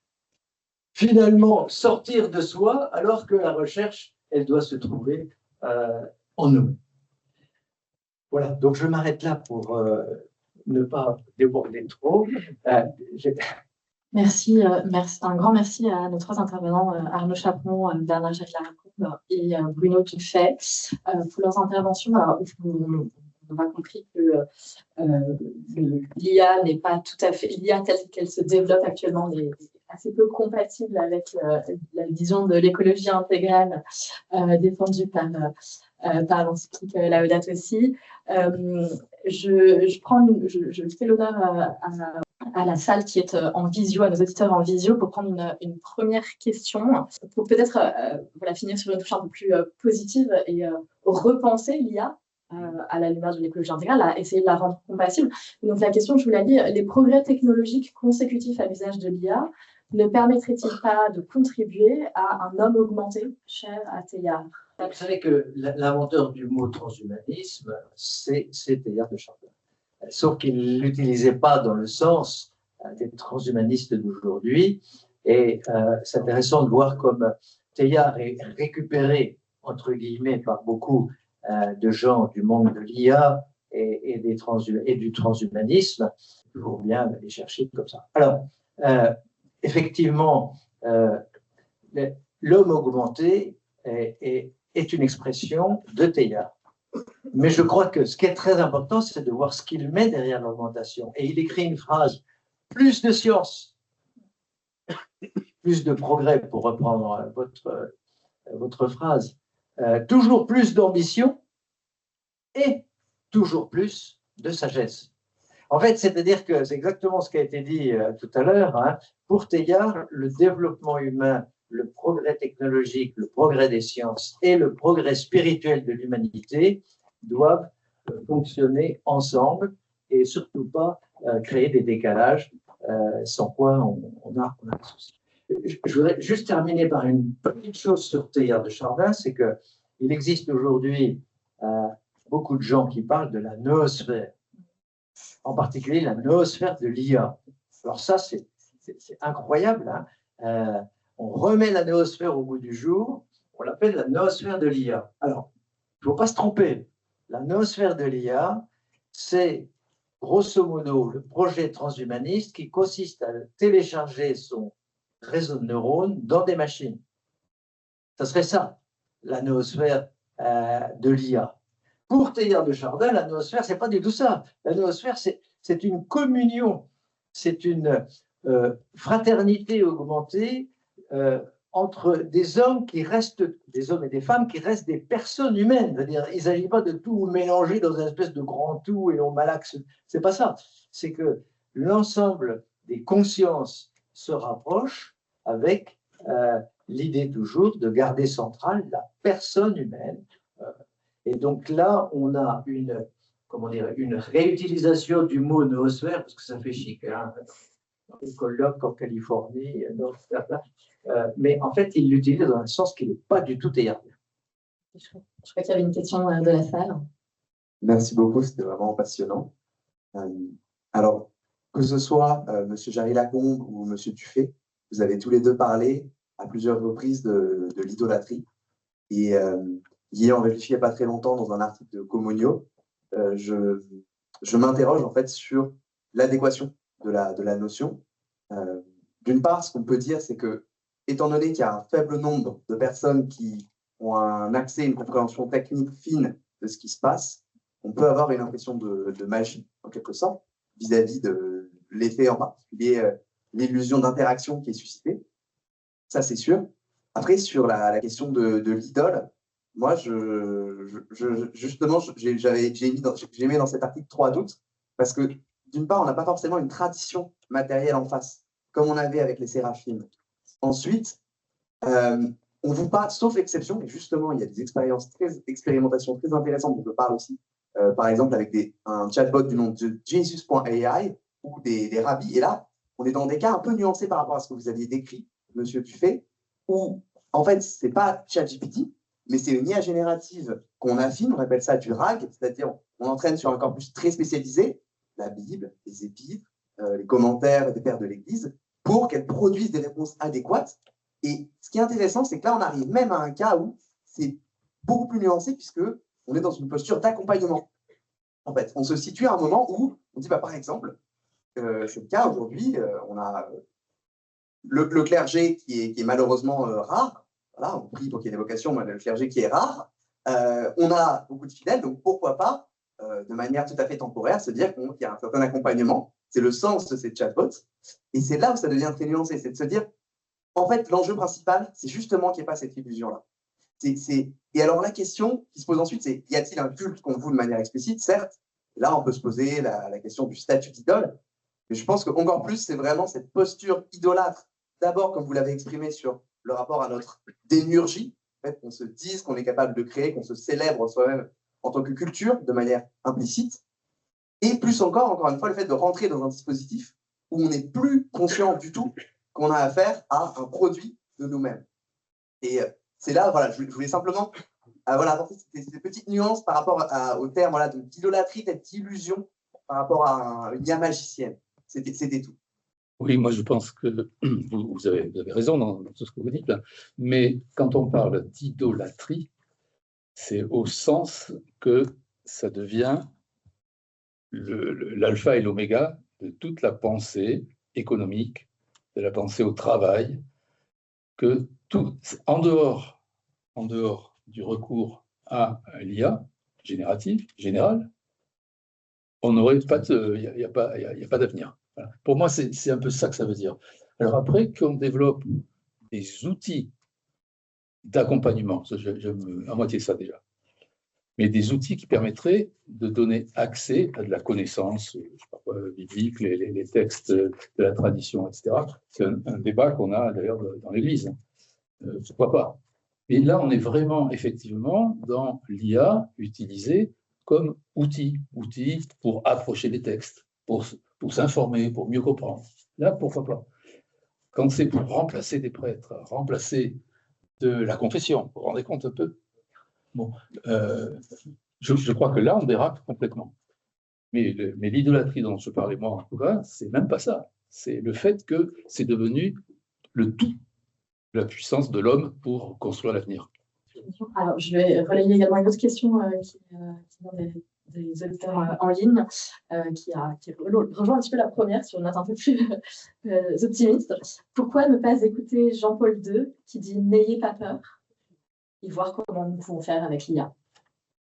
finalement sortir de soi, alors que la recherche, elle doit se trouver en nous. Voilà, donc je m'arrête là pour ne pas déborder trop. Merci, un grand merci à nos trois intervenants, Arnaud Chaperon, Bernard Jacques-Laracourbe et Bruno Tufet, pour leurs interventions. Alors, on a compris que l'IA n'est pas tout à fait, l'IA telle qu'elle se développe actuellement est assez peu compatible avec la vision de l'écologie intégrale défendue par l'encyclique Laudato Si. Je fais l'honneur à la salle qui est en visio, à nos auditeurs en visio, pour prendre une première question, pour peut-être finir sur une touche un peu plus positive et repenser l'IA à la lumière de l'écologie intégrale, à essayer de la rendre compatible. Donc la question, je vous la lis, les progrès technologiques consécutifs à l'usage de l'IA ne permettraient-ils pas de contribuer à un homme augmenté, cher à Teilhard? Vous savez que l'inventeur du mot transhumanisme, c'est Teilhard de Chardin. Sauf qu'il ne l'utilisait pas dans le sens des transhumanistes d'aujourd'hui. Et c'est intéressant de voir comme Teilhard est récupéré, entre guillemets, par beaucoup de gens du monde de l'IA et du transhumanisme. C'est toujours bien d'aller chercher comme ça. Alors, effectivement, l'homme augmenté est une expression de Teilhard. Mais je crois que ce qui est très important, c'est de voir ce qu'il met derrière l'augmentation. Et il écrit une phrase, plus de science, plus de progrès, pour reprendre votre phrase, toujours plus d'ambition et toujours plus de sagesse. En fait, c'est-à-dire que c'est exactement ce qui a été dit tout à l'heure. Hein. Pour Teilhard, le développement humain, le progrès technologique, le progrès des sciences et le progrès spirituel de l'humanité doivent fonctionner ensemble et surtout pas créer des décalages, sans quoi on a un souci. Je voudrais juste terminer par une petite chose sur Teilhard de Chardin, c'est qu'il existe aujourd'hui beaucoup de gens qui parlent de la noosphère, en particulier la noosphère de l'IA. Alors ça, c'est incroyable. Hein. On remet la noosphère au bout du jour, on l'appelle la noosphère de l'IA. Alors, il ne faut pas se tromper. La noosphère de l'IA, c'est grosso modo le projet transhumaniste qui consiste à télécharger son réseau de neurones dans des machines. Ça serait ça, la noosphère de l'IA. Pour Teilhard de Chardin, la noosphère, ce n'est pas du tout ça. La noosphère, c'est une communion, c'est une fraternité augmentée entre des hommes qui restent, des hommes et des femmes qui restent des personnes humaines. C'est-à-dire, il ne s'agit pas de tout mélanger dans une espèce de grand tout et on malaxe. C'est pas ça. C'est que l'ensemble des consciences se rapprochent avec l'idée toujours de garder centrale la personne humaine. Et donc là, on a une réutilisation du mot noosphère, parce que ça fait chic, hein, un colloque en Californie, mais en fait, il l'utilise dans un sens qui n'est pas du tout théâtral. Je crois qu'il y avait une question de la salle. Merci beaucoup, c'était vraiment passionnant. Alors, que ce soit M. Jarry-Lacombe ou M. Tufet, vous avez tous les deux parlé à plusieurs reprises de l'idolâtrie. Et y ayant réfléchi il n'y a pas très longtemps dans un article de Comonio, je m'interroge en fait sur l'adéquation de la notion. D'une part, ce qu'on peut dire, c'est que, étant donné qu'il y a un faible nombre de personnes qui ont un accès, une compréhension technique fine de ce qui se passe, on peut avoir une impression de magie, en quelque sorte, vis-à-vis de l'effet en particulier, l'illusion d'interaction qui est suscitée. Ça, c'est sûr. Après, sur la question de l'idole, moi, justement, j'ai mis dans cet article 3 doutes, parce que, d'une part, on n'a pas forcément une tradition matérielle en face, comme on avait avec les séraphimes. Ensuite, on vous parle, sauf exception, et justement, il y a des expérimentations très intéressantes dont je parle aussi, par exemple avec un chatbot du nom de Jesus.ai ou des rabbis. Et là, on est dans des cas un peu nuancés par rapport à ce que vous aviez décrit, Monsieur Buffet, où en fait, ce n'est pas ChatGPT, mais c'est une IA générative qu'on affine, on appelle ça du RAG, c'est-à-dire on entraîne sur un corpus très spécialisé, la Bible, les épîtres, les commentaires des pères de l'Église, pour qu'elle produise des réponses adéquates. Et ce qui est intéressant, c'est que là, on arrive même à un cas où c'est beaucoup plus nuancé, puisqu'on est dans une posture d'accompagnement. En fait, on se situe à un moment où on dit, bah, par exemple, c'est le cas aujourd'hui, on a le clergé qui est malheureusement rare. Voilà, on prie pour qu'il y ait des vocations, mais le clergé qui est rare. On a beaucoup de fidèles, donc pourquoi pas, de manière tout à fait temporaire, se dire qu'il y a un certain accompagnement. C'est le sens de ces chatbots. Et c'est là où ça devient très nuancé, c'est de se dire, en fait, l'enjeu principal, c'est justement qu'il n'y ait pas cette illusion-là. Et alors, la question qui se pose ensuite, c'est, y a-t-il un culte qu'on voue de manière explicite? Certes, là, on peut se poser la question du statut d'idole, mais je pense qu'encore plus, c'est vraiment cette posture idolâtre. D'abord, comme vous l'avez exprimé sur le rapport à notre démiurgie, en fait, qu'on se dise qu'on est capable de créer, qu'on se célèbre soi-même en tant que culture, de manière implicite. Et plus encore une fois, le fait de rentrer dans un dispositif où on n'est plus conscient du tout qu'on a affaire à un produit de nous-mêmes. Et c'est là, voilà, je voulais simplement apporter ces petites nuances par rapport au terme d'idolâtrie, d'illusion par rapport à une IA magicienne. C'était tout. Oui, moi je pense que vous avez raison dans tout ce que vous dites là, mais quand on parle d'idolâtrie, c'est au sens que ça devient l'alpha et l'oméga de toute la pensée économique, de la pensée au travail, que tout, en dehors du recours à l'IA générale, on n'aurait pas il n'y a pas d'avenir. Voilà. Pour moi, c'est un peu ça que ça veut dire. Alors après, qu'on développe des outils d'accompagnement, j'aime à moitié ça déjà, mais des outils qui permettraient de donner accès à de la connaissance, je sais pas quoi, biblique, les textes de la tradition, etc. C'est un débat qu'on a d'ailleurs dans l'Église. Pourquoi pas? Et là, on est vraiment, effectivement, dans l'IA utilisée comme outil pour approcher les textes, pour s'informer, pour mieux comprendre. Là, pourquoi pas? Quand c'est pour remplacer des prêtres, remplacer de la confession, vous vous rendez compte un peu? Bon, je crois que là, on dérape complètement. Mais l'idolâtrie dont je parlais, moi, en tout cas, c'est même pas ça. C'est le fait que c'est devenu le tout, la puissance de l'homme pour construire l'avenir. Alors, je vais relayer également une autre question qui vient des auditeurs en ligne, qui rejoint un petit peu la première, sur une note un peu plus optimiste. Pourquoi ne pas écouter Jean-Paul II qui dit « N'ayez pas peur » et voir comment nous pouvons faire avec l'IA?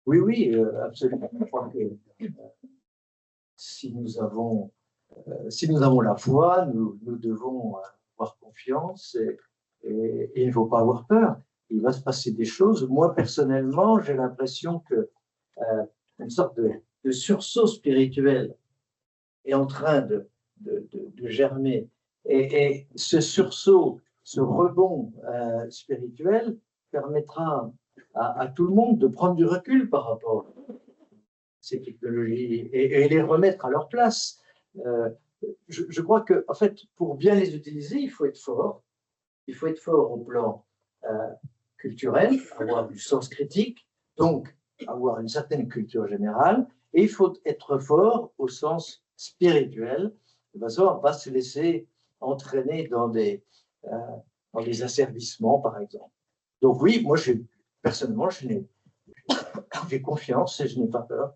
Oui, absolument. Je crois que si nous avons la foi, nous devons avoir confiance et il ne faut pas avoir peur. Il va se passer des choses. Moi, personnellement, j'ai l'impression que une sorte de sursaut spirituel est en train de germer. Et ce sursaut, ce rebond spirituel permettra à tout le monde de prendre du recul par rapport à ces technologies et les remettre à leur place. Je crois que, en fait, pour bien les utiliser, il faut être fort. Il faut être fort au plan culturel, avoir du sens critique, donc avoir une certaine culture générale, et il faut être fort au sens spirituel, de façon à ne pas se laisser entraîner dans dans les asservissements, par exemple. Donc oui, moi, personnellement, j'ai confiance et je n'ai pas peur.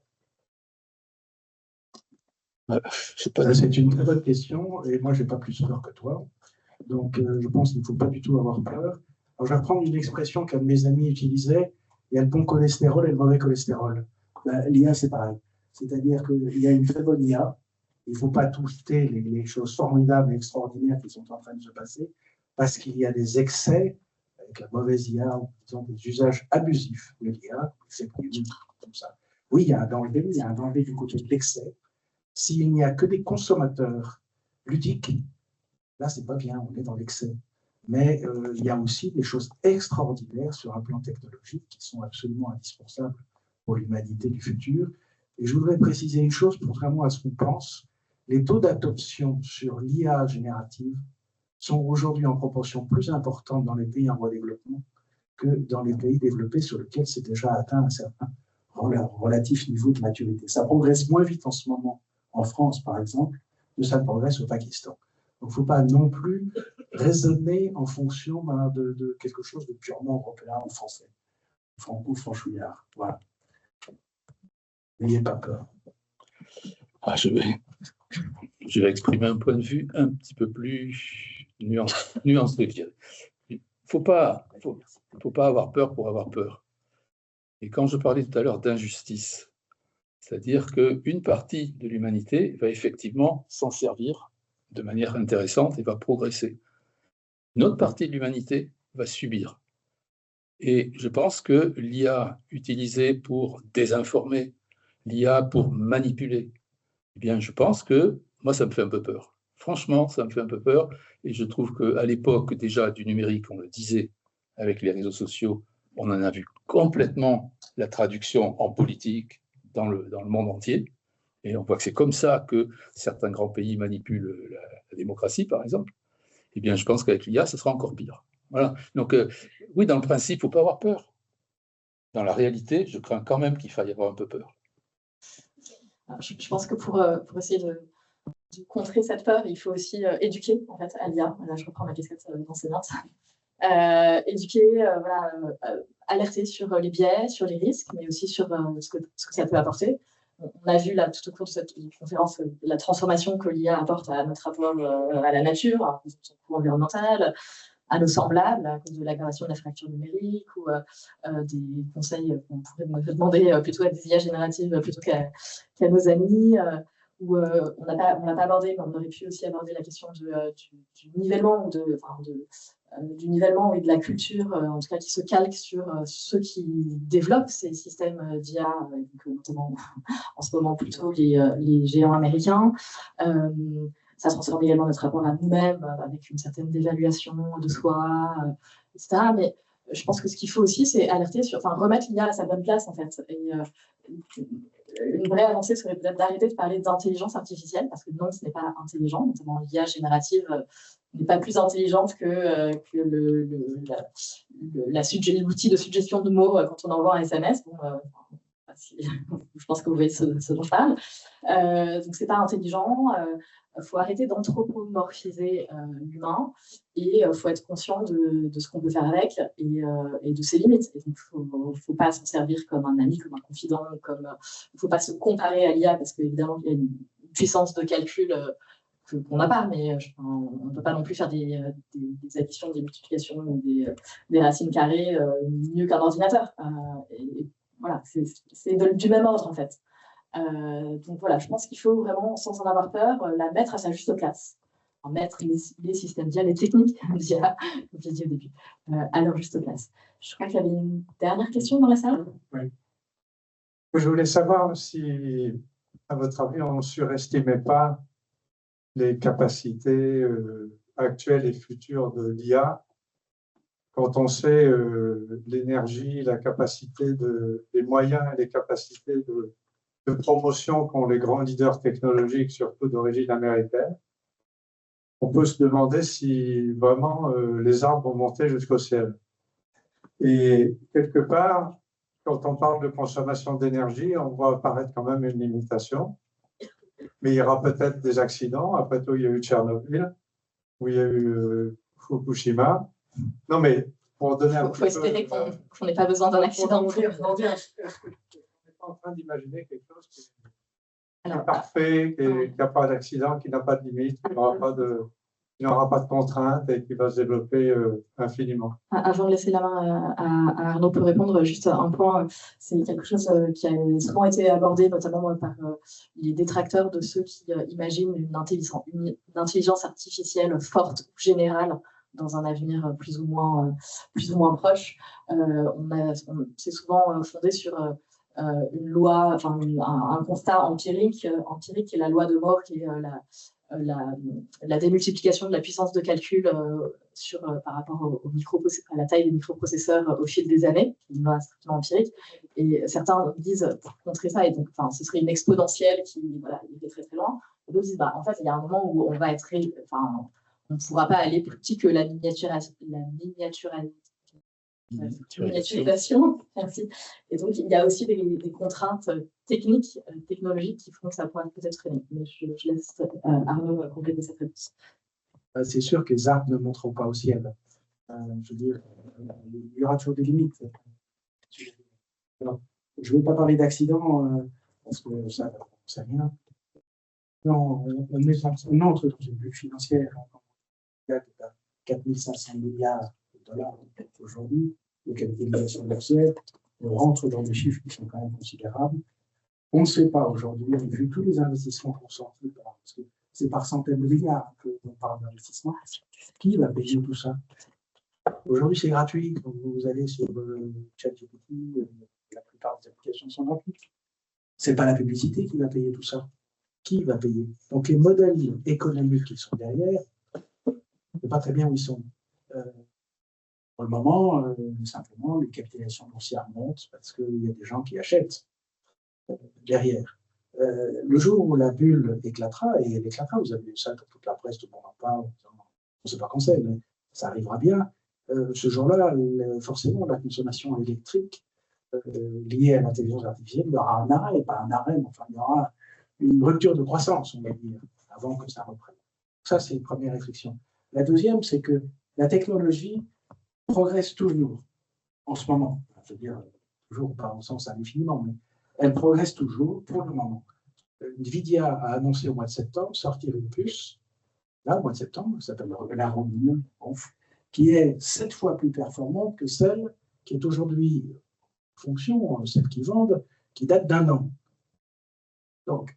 C'est une très bonne question, et moi, je n'ai pas plus peur que toi. Donc, je pense qu'il ne faut pas du tout avoir peur. Alors, je vais reprendre une expression qu'un de mes amis utilisait, il y a le bon cholestérol et le mauvais cholestérol. L'IA, c'est pareil. C'est-à-dire qu'il y a une très bonne IA, il ne faut pas toucher les choses formidables et extraordinaires qui sont en train de se passer, parce qu'il y a des excès avec la mauvaise IA, ou disons des usages abusifs de l'IA, c'est comme ça. Oui, il y a un danger du côté de l'excès. S'il n'y a que des consommateurs ludiques, là, c'est pas bien, on est dans l'excès. Mais il y a aussi des choses extraordinaires sur un plan technologique qui sont absolument indispensables pour l'humanité du futur. Et je voudrais préciser une chose, contrairement à ce qu'on pense, les taux d'adoption sur l'IA générative sont aujourd'hui en proportion plus importante dans les pays en voie de développement que dans les pays développés sur lesquels c'est déjà atteint un certain relatif niveau de maturité. Ça progresse moins vite en ce moment en France, par exemple, que ça progresse au Pakistan. Donc, il ne faut pas non plus raisonner en fonction de quelque chose de purement européen ou français, franco-franchouillard. Voilà. N'ayez pas peur. Je vais exprimer un point de vue un petit peu plus nuancé. Il ne faut pas avoir peur pour avoir peur. Et quand je parlais tout à l'heure d'injustice, c'est-à-dire qu'une partie de l'humanité va effectivement s'en servir de manière intéressante et va progresser. Une autre partie de l'humanité va subir. Et je pense que l'IA utilisée pour désinformer, l'IA pour manipuler, eh bien, je pense que moi, ça me fait un peu peur. Franchement, ça me fait un peu peur. Et je trouve qu'à l'époque déjà du numérique, on le disait, avec les réseaux sociaux, on en a vu complètement la traduction en politique dans le monde entier. Et on voit que c'est comme ça que certains grands pays manipulent la démocratie, par exemple. Eh bien, je pense qu'avec l'IA, ce sera encore pire. Voilà. Donc, oui, dans le principe, il ne faut pas avoir peur. Dans la réalité, je crains quand même qu'il faille avoir un peu peur. Je pense que pour essayer de contrer cette peur, il faut aussi éduquer en fait, à l'IA. Là, je reprends ma casquette d'enseignante. Éduquer, alerter sur les biais, sur les risques, mais aussi sur ce que ça peut apporter. On a vu là, tout au cours de cette conférence la transformation que l'IA apporte à notre rapport à la nature, à son coût environnemental, à nos semblables, à cause de l'aggravation de la fracture numérique ou des conseils qu'on pourrait demander plutôt à des IA génératives plutôt qu'à nos amis. Où on n'a pas abordé, mais on aurait pu aussi aborder la question du nivellement du nivellement et de la culture, en tout cas qui se calque sur ceux qui développent ces systèmes d'IA, notamment en ce moment plutôt les géants américains. Ça transforme également notre rapport à nous-mêmes avec une certaine dévaluation de soi, etc. Mais je pense que ce qu'il faut aussi, c'est alerter remettre l'IA à sa bonne place, en fait. Et une vraie avancée serait peut-être d'arrêter de parler d'intelligence artificielle, parce que non, ce n'est pas intelligent, notamment l'IA générative n'est pas plus intelligente que l'outil de suggestion de mots quand on envoie un SMS. Bon, je pense que vous voyez ce dont je parle. Donc, ce n'est pas intelligent. Il faut arrêter d'anthropomorphiser l'humain et il faut être conscient de ce qu'on peut faire avec et de ses limites. Et donc, il ne faut pas s'en servir comme un ami, comme un confident. Il ne faut pas se comparer à l'IA parce qu'évidemment, il y a une puissance de calcul qu'on n'a pas, mais on ne peut pas non plus faire des additions, des multiplications ou des racines carrées mieux qu'un ordinateur. Et voilà, c'est du même ordre en fait. Donc voilà, je pense qu'il faut vraiment, sans en avoir peur, la mettre à sa juste place. Mettre les systèmes d'IA, les techniques d'IA, comme j'ai dit au début, à leur juste place. Je crois qu'il y avait une dernière question dans la salle. Oui. Je voulais savoir si, à votre avis, on ne surestimait pas les capacités actuelles et futures de l'IA quand on sait l'énergie, la capacité les moyens et les capacités de promotion qu'ont les grands leaders technologiques, surtout d'origine américaine. On peut se demander si vraiment les arbres vont monter jusqu'au ciel. Et quelque part, quand on parle de consommation d'énergie, on voit apparaître quand même une limitation. Mais il y aura peut-être des accidents. Après tout, il y a eu Tchernobyl, où il y a eu Fukushima. Non, mais pour donner un Il faut espérer qu'on n'ait pas besoin d'un accident. Est-ce que tu n'es pas en train d'imaginer quelque chose qui est parfait, qui n'a pas d'accident, qui n'a pas de limite, qui n'aura pas de contraintes et qui va se développer infiniment? Avant de laisser la main à Arnaud pour répondre, juste un point, c'est quelque chose qui a souvent été abordé, notamment par les détracteurs de ceux qui imaginent une intelligence artificielle forte ou générale dans un avenir plus ou moins proche. C'est souvent fondé sur une loi, enfin un constat empirique qui est la loi de Moore, qui est la démultiplication de la puissance de calcul par rapport à la taille des microprocesseurs au fil des années, qui est une loi strictement empirique. Et certains disent, pour contrer ça, et donc, ce serait une exponentielle qui irait très très loin. Et d'autres disent, en fait, il y a un moment où on va être, on ne pourra pas aller plus petit que la miniaturisation. Merci. Et donc, il y a aussi des contraintes technologiques qui font que ça pourrait peut-être freiner. Mais je laisse Arnaud compléter cette réponse. C'est sûr que les arbres ne monteront pas au ciel. Je veux dire, il y aura toujours des limites. Alors, je ne vais pas parler d'accident parce que ça, on ne sait rien. Non, on entre dans une bulle financière. Il y a 4 500 milliards de dollars aujourd'hui de capitalisation boursière. On rentre dans des chiffres qui sont quand même considérables. On ne sait pas aujourd'hui, vu tous les investissements consentis, parce que c'est par centaines de milliards qu'on parle d'investissement, qui va payer tout ça? Aujourd'hui, c'est gratuit. Quand vous allez sur ChatGPT, la plupart des applications sont gratuites. Ce n'est pas la publicité qui va payer tout ça. Qui va payer? Donc, les modèles économiques qui sont derrière, on ne sait pas très bien où ils sont. Pour le moment, simplement, les capitalisations boursières montent parce qu'il y a des gens qui achètent derrière. Le jour où la bulle éclatera, et elle éclatera, vous avez vu ça dans toute la presse, tout le monde en parle, on ne sait pas quand c'est, mais ça arrivera bien. Ce jour-là, forcément, la consommation électrique liée à l'intelligence artificielle, il y aura un arrêt, pas un arrêt, mais enfin, il y aura une rupture de croissance, on va dire, avant que ça reprenne. Ça, c'est une première réflexion. La deuxième, c'est que la technologie progresse toujours, en ce moment. Je veux dire, toujours pas au sens infiniment, mais elle progresse toujours pour le moment. Nvidia a annoncé au mois de septembre sortir une puce, là, au mois de septembre, qui s'appelle la Rhodium, qui est 7 fois plus performante que celle qui est aujourd'hui en fonction, celle qui vendent, qui date d'1 an. Donc,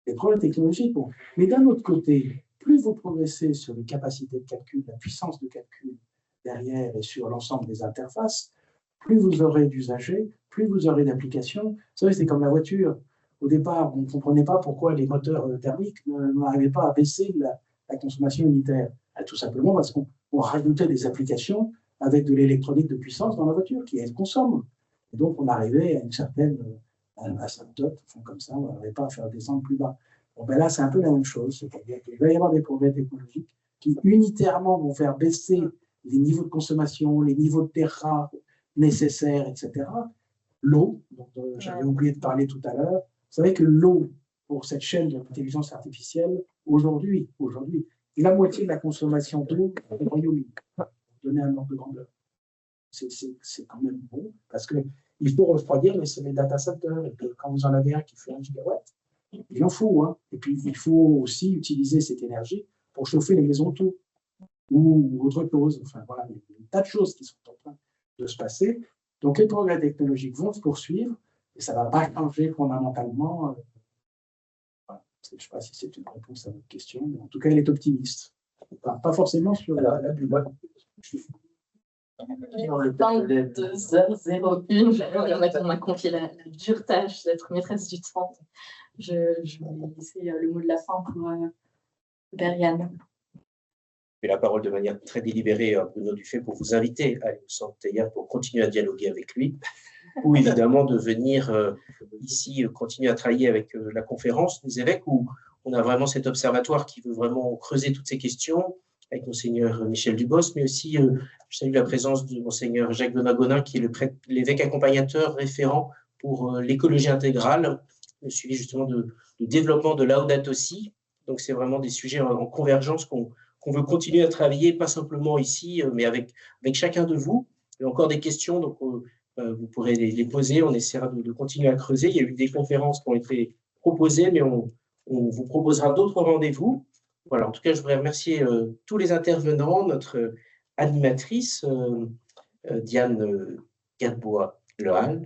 les problèmes technologiques, bon. Mais d'un autre côté, plus vous progressez sur les capacités de calcul, la puissance de calcul derrière et sur l'ensemble des interfaces, plus vous aurez d'usagers, plus vous aurez d'applications. Vous savez, c'est comme la voiture. Au départ, on ne comprenait pas pourquoi les moteurs thermiques n'arrivaient pas à baisser la consommation unitaire. Tout simplement parce qu'on rajoutait des applications avec de l'électronique de puissance dans la voiture qui, elle, consomme. Et donc, on arrivait à une certaine asymptote, comme ça, on n'arrivait pas à faire descendre plus bas. Bon, ben là, c'est un peu la même chose. C'est-à-dire qu'il va y avoir des progrès technologiques qui, unitairement, vont faire baisser les niveaux de consommation, les niveaux de terres rares nécessaires, etc. L'eau, dont j'avais oublié de parler tout à l'heure. Vous savez que l'eau, pour cette chaîne de l'intelligence artificielle, aujourd'hui, la moitié de la consommation d'eau au Royaume-Uni. Pour donner un ordre de grandeur. C'est quand même bon, parce qu'il faut refroidir les data centers. Et que quand vous en avez un qui fait 1 gigawatt, il en faut. Hein. Et puis, il faut aussi utiliser cette énergie pour chauffer les maisons autour ou autre chose. Enfin, voilà, il y a un tas de choses qui sont en train de se passer. Donc, les progrès technologiques vont se poursuivre et ça ne va pas changer fondamentalement. Voilà. Je ne sais pas si c'est une réponse à votre question, mais en tout cas, elle est optimiste. Pas forcément sur la bulle. 22h01, on m'a confié la dure tâche d'être maîtresse du temps. Je vais laisser le mot de la fin pour Berian. Je vais la parole de manière très délibérée à Bruno Dufay pour vous inviter à aller au Centre Teilhard pour continuer à dialoguer avec lui, ou évidemment de venir ici continuer à travailler avec la conférence des évêques, où on a vraiment cet observatoire qui veut vraiment creuser toutes ces questions, avec Monseigneur Michel Dubos, mais aussi je salue la présence de Monseigneur Jacques Donat-Gonin, qui est l'évêque accompagnateur référent pour l'écologie intégrale, le suivi justement de développement de Laudato Si. Donc c'est vraiment des sujets en convergence qu'on qu'on veut continuer à travailler, pas simplement ici, mais avec chacun de vous. Il y a encore des questions, donc vous pourrez les poser. On essaiera de continuer à creuser. Il y a eu des conférences qui ont été proposées, mais on vous proposera d'autres rendez-vous. Voilà, en tout cas, je voudrais remercier tous les intervenants, notre animatrice, Diane Gadbois-Lehal,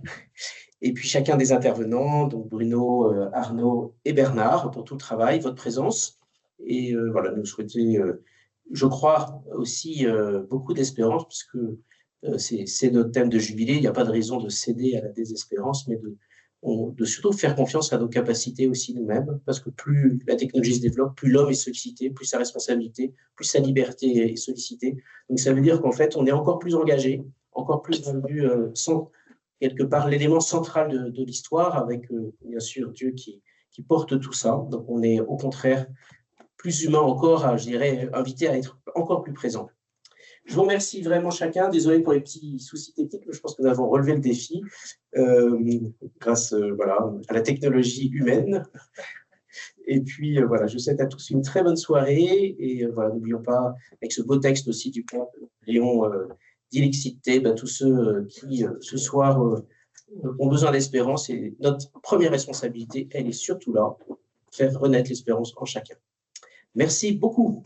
et puis chacun des intervenants, donc Bruno, Arnaud et Bernard, pour tout le travail, votre présence. Et voilà, nous souhaiter, je crois, aussi beaucoup d'espérance, puisque c'est notre thème de jubilé. Il n'y a pas de raison de céder à la désespérance, mais de surtout faire confiance à nos capacités aussi nous-mêmes, parce que plus la technologie se développe, plus l'homme est sollicité, plus sa responsabilité, plus sa liberté est sollicitée. Donc ça veut dire qu'en fait, on est encore plus engagé, encore plus rendu quelque part l'élément central de l'histoire, avec bien sûr Dieu qui porte tout ça. Donc on est au contraire plus humain encore, je dirais, invité à être encore plus présent. Je vous remercie vraiment chacun. Désolé pour les petits soucis techniques, mais je pense que nous avons relevé le défi grâce voilà, à la technologie humaine. Et puis, voilà, je vous souhaite à tous une très bonne soirée. Et voilà, n'oublions pas, avec ce beau texte aussi du pape Léon d'Ilixité, tous ceux qui, ce soir, ont besoin d'espérance. Et notre première responsabilité, elle est surtout là, faire renaître l'espérance en chacun. Merci beaucoup.